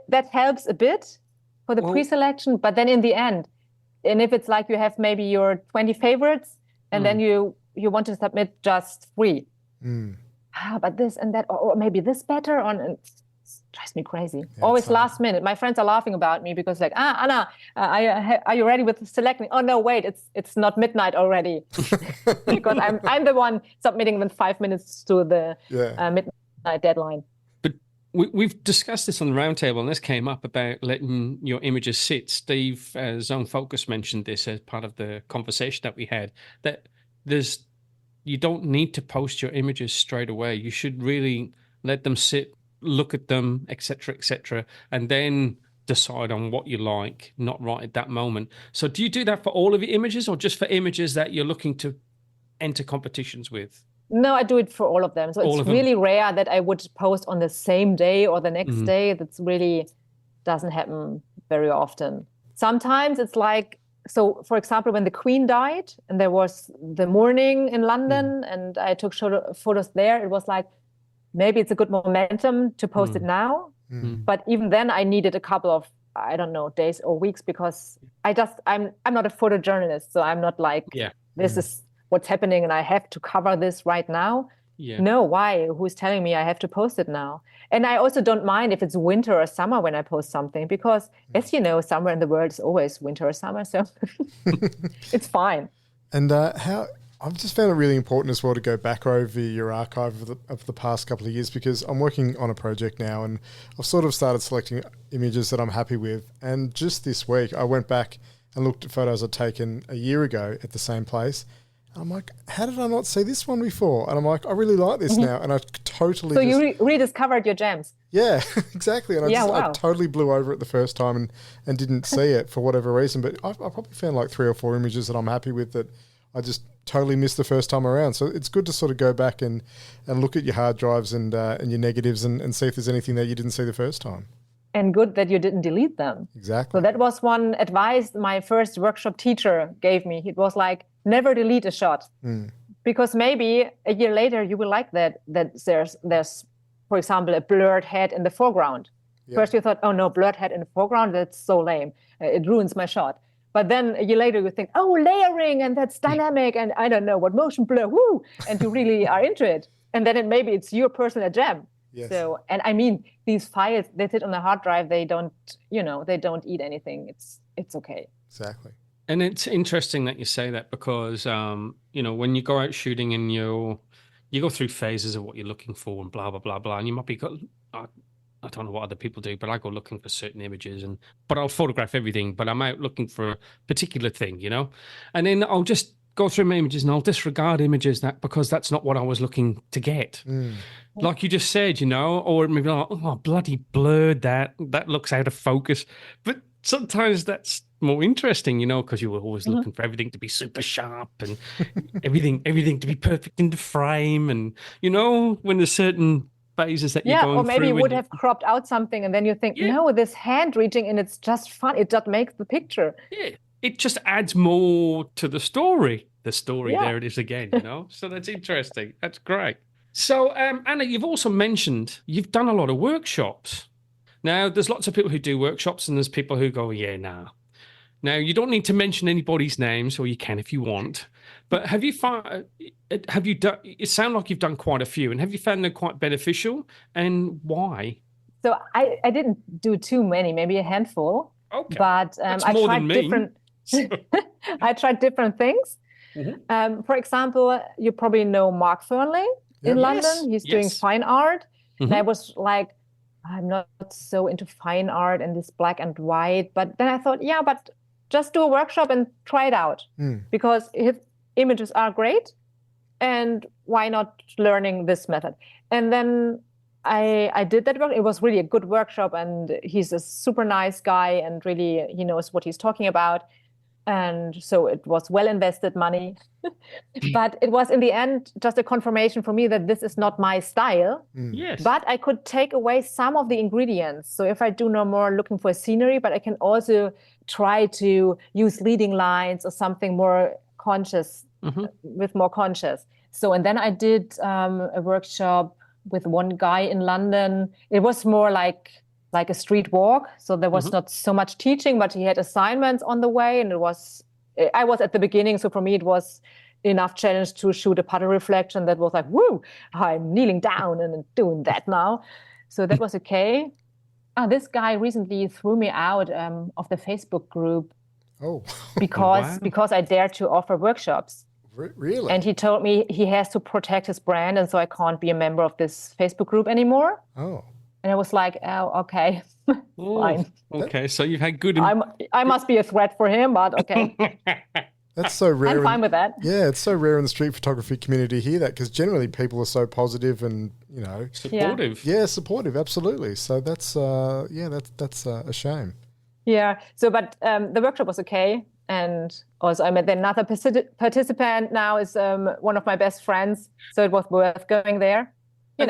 that helps a bit for the pre-selection, but then in the end, and if it's like you have maybe your 20 favorites and then you want to submit just 3. But this and that, or maybe this better on, and it drives me crazy. Always last minute. My friends are laughing about me because like, Anna, are you ready with selecting? Oh no, wait, it's not midnight already, because I'm the one submitting with 5 minutes to the midnight deadline. But we've discussed this on the roundtable, and this came up about letting your images sit. Steve Zone Focus mentioned this as part of the conversation that we had, that you don't need to post your images straight away. You should really let them sit, look at them, etc., and then decide on what you like, not right at that moment. So do you do that for all of your images, or just for images that you're looking to enter competitions with? No, I do it for all of them. So it's really rare that I would post on the same day or the next day. That's really doesn't happen very often. Sometimes it's like, so for example, when the Queen died and there was the mourning in London and I took photos there, it was like, maybe it's a good momentum to post it now. But even then I needed a couple of, I don't know, days or weeks, because I'm not a photojournalist. So I'm not like, this is what's happening and I have to cover this right now. No, why? Who's telling me I have to post it now? And I also don't mind if it's winter or summer when I post something, because as you know, somewhere in the world is always winter or summer. So it's fine. And I've just found it really important as well to go back over your archive of the past couple of years, because I'm working on a project now and I've sort of started selecting images that I'm happy with. And just this week, I went back and looked at photos I'd taken a year ago at the same place. And I'm like, how did I not see this one before? And I'm like, I really like this now. And I totally... So you rediscovered your gems. Yeah, exactly. And I totally blew over it the first time and didn't see it for whatever reason. But I probably found like 3 or 4 images that I'm happy with that I just totally missed the first time around. So it's good to sort of go back and look at your hard drives and your negatives and see if there's anything that you didn't see the first time. And good that you didn't delete them. Exactly. So that was one advice my first workshop teacher gave me. It was like, never delete a shot. Because maybe a year later you will like that there's, for example, a blurred head in the foreground. First you thought, oh no, blurred head in the foreground, that's so lame. It ruins my shot. But then a year later you think, oh, layering, and that's dynamic, and I don't know what, motion blur, woo, and you really are into it. And then maybe it's your personal gem. Yes. So, and I mean, these files, they sit on the hard drive, they don't eat anything. It's okay. Exactly. And it's interesting that you say that, because, when you go out shooting and you go through phases of what you're looking for and blah, blah, blah, blah, and you might be, I don't know what other people do, but I go looking for certain images, but I'll photograph everything, but I'm out looking for a particular thing, and then I'll just go through my images and I'll disregard images because that's not what I was looking to get. Like you just said, or maybe like, oh, bloody blurred, that looks out of focus. But sometimes that's more interesting, because you were always looking for everything to be super sharp and everything to be perfect in the frame. And, when there's certain phases that you're going through. Or maybe you would have cropped out something and then you think, no, this hand reaching and it's just fun. It just makes the picture. Yeah, it just adds more to the story. There it is again, So that's interesting. That's great. So, Anna, you've also mentioned you've done a lot of workshops. Now, there's lots of people who do workshops and there's people who go, nah. Now, you don't need to mention anybody's names, or you can if you want. But have you done, it sounds like you've done quite a few, and have you found them quite beneficial, and why? So I didn't do too many, maybe a handful. Okay. But I tried different things. For example, you probably know Mark Fernley in London. He's doing fine art. And I was like, I'm not so into fine art and this black and white. But then I thought, but just do a workshop and try it out. Because his images are great. And why not learning this method? And then I did that work. It was really a good workshop. And he's a super nice guy and really he knows what he's talking about. And so it was well invested money. But it was in the end just a confirmation for me that this is not my style. Yes. But I could take away some of the ingredients. So if I do no more looking for scenery, but I can also try to use leading lines or something more conscious, with more conscious. So, and then I did a workshop with one guy in London. It was more like a street walk. So there was not so much teaching, but he had assignments on the way. And I was at the beginning. So for me, it was enough challenge to shoot a puddle reflection that was like, woo, I'm kneeling down and doing that now. So that was okay. This guy recently threw me out of the Facebook group. Oh, because I dared to offer workshops. Really? And he told me he has to protect his brand, and so I can't be a member of this Facebook group anymore. Oh. And I was like, oh, okay, fine. Okay, so you've had good... I must be a threat for him, but okay. That's so rare. I'm fine with that. Yeah, it's so rare in the street photography community to hear that, because generally people are so positive and, supportive. Yeah, supportive, absolutely. So that's a shame. Yeah. So, but the workshop was okay. And also I met another participant now is one of my best friends. So it was worth going there, And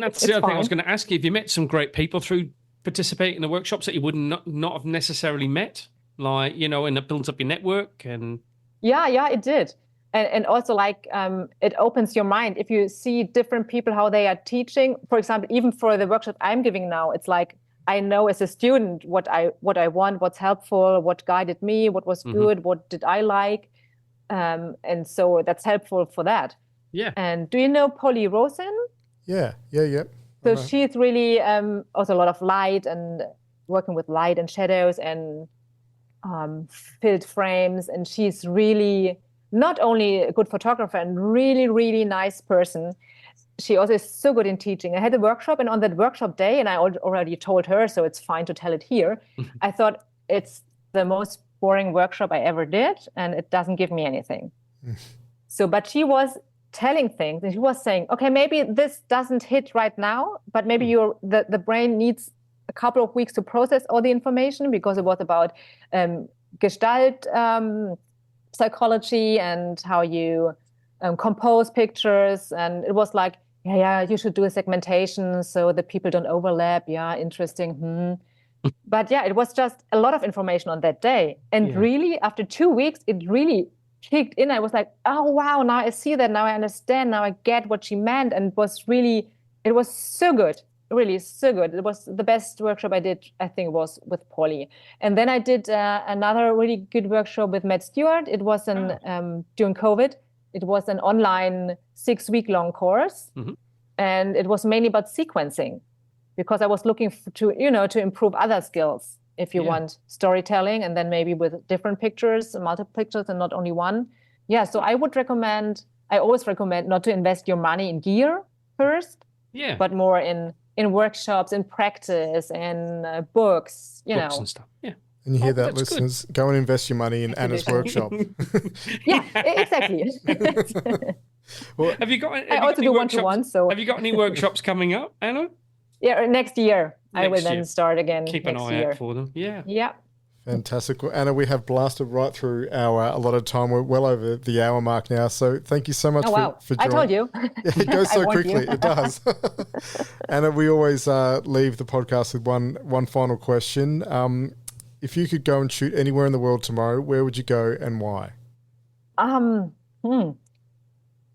that's the other thing I was going to ask you. Have you met some great people through participating in the workshops that you would not have necessarily met? Like, and it builds up your network and... Yeah, it did. And also it opens your mind. If you see different people, how they are teaching, for example, even for the workshop I'm giving now, it's like, I know as a student what I want, what's helpful, what guided me, what was good, what did I like. And so that's helpful for that. Yeah. And do you know Polly Rosen? Yeah. So she's really also a lot of light and working with light and shadows and filled frames. And she's really not only a good photographer and really, really nice person. She also is so good in teaching. I had a workshop, and on that workshop day, and I already told her, so it's fine to tell it here, I thought it's the most boring workshop I ever did, and it doesn't give me anything. But she was telling things, and she was saying, okay, maybe this doesn't hit right now, but maybe the brain needs a couple of weeks to process all the information, because it was about Gestalt psychology and how you compose pictures. And it was like, you should do a segmentation so the people don't overlap. Yeah, interesting. But it was just a lot of information on that day. And really, after 2 weeks, it really kicked in. I was like, oh, wow, now I see that. Now I understand. Now I get what she meant. And it was so good. Really so good. It was the best workshop I did, I think, was with Polly. And then I did another really good workshop with Matt Stewart. It was during COVID. It was an online 6-week-long course, and it was mainly about sequencing, because I was looking to improve other skills. If you want storytelling, and then maybe with different pictures, multiple pictures, and not only one. Yeah, so I always recommend not to invest your money in gear first, but more in workshops, in practice, in books, books and stuff. Yeah. And you hear that, listeners? Good. Go and invest your money in Anna's workshop. Yeah, exactly. Well, have you got one-to-one. So have you got any workshops coming up, Anna? Yeah, next year. I will then start again. Keep an eye out for them. Yeah. Yeah. Fantastic. Well, Anna, we have blasted right through our allotted time. We're well over the hour mark now. So thank you so much for joining. I told you. It goes so quickly. It does. Anna, we always leave the podcast with one final question. If you could go and shoot anywhere in the world tomorrow, where would you go and why?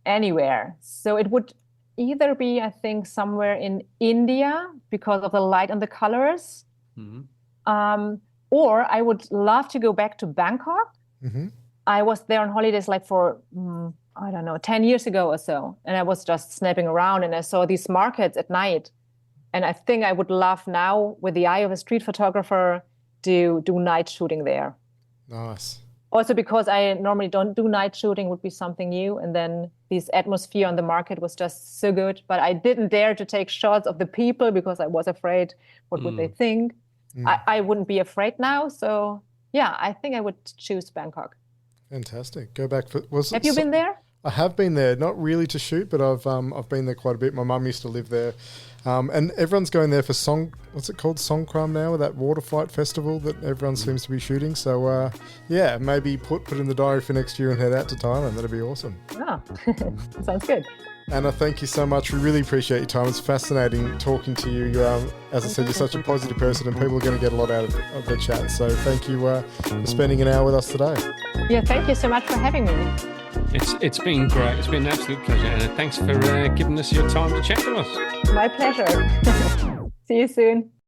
Anywhere. So it would either be, I think, somewhere in India because of the light and the colors. Or I would love to go back to Bangkok. I was there on holidays for, 10 years ago or so. And I was just snapping around and I saw these markets at night. And I think I would love now, with the eye of a street photographer, to do night shooting there. Nice. Also because I normally don't do night shooting, would be something new. And then this atmosphere on the market was just so good. But I didn't dare to take shots of the people because I was afraid, what would they think? I wouldn't be afraid now. So yeah, I think I would choose Bangkok. Fantastic. Go back for... Have you been there? I have been there, not really to shoot, but I've been there quite a bit. My mum used to live there. And everyone's going there for what's it called? Songkram now, that water fight festival that everyone seems to be shooting. So maybe put in the diary for next year and head out to Thailand. That'd be awesome. Oh, sounds good. Anna, thank you so much. We really appreciate your time. It's fascinating talking to you. As I said, you're such a positive person and people are going to get a lot out of the chat. So thank you for spending an hour with us today. Yeah, thank you so much for having me. It's been great. It's been an absolute pleasure, Anna. Thanks for giving us your time to chat with us. My pleasure. See you soon.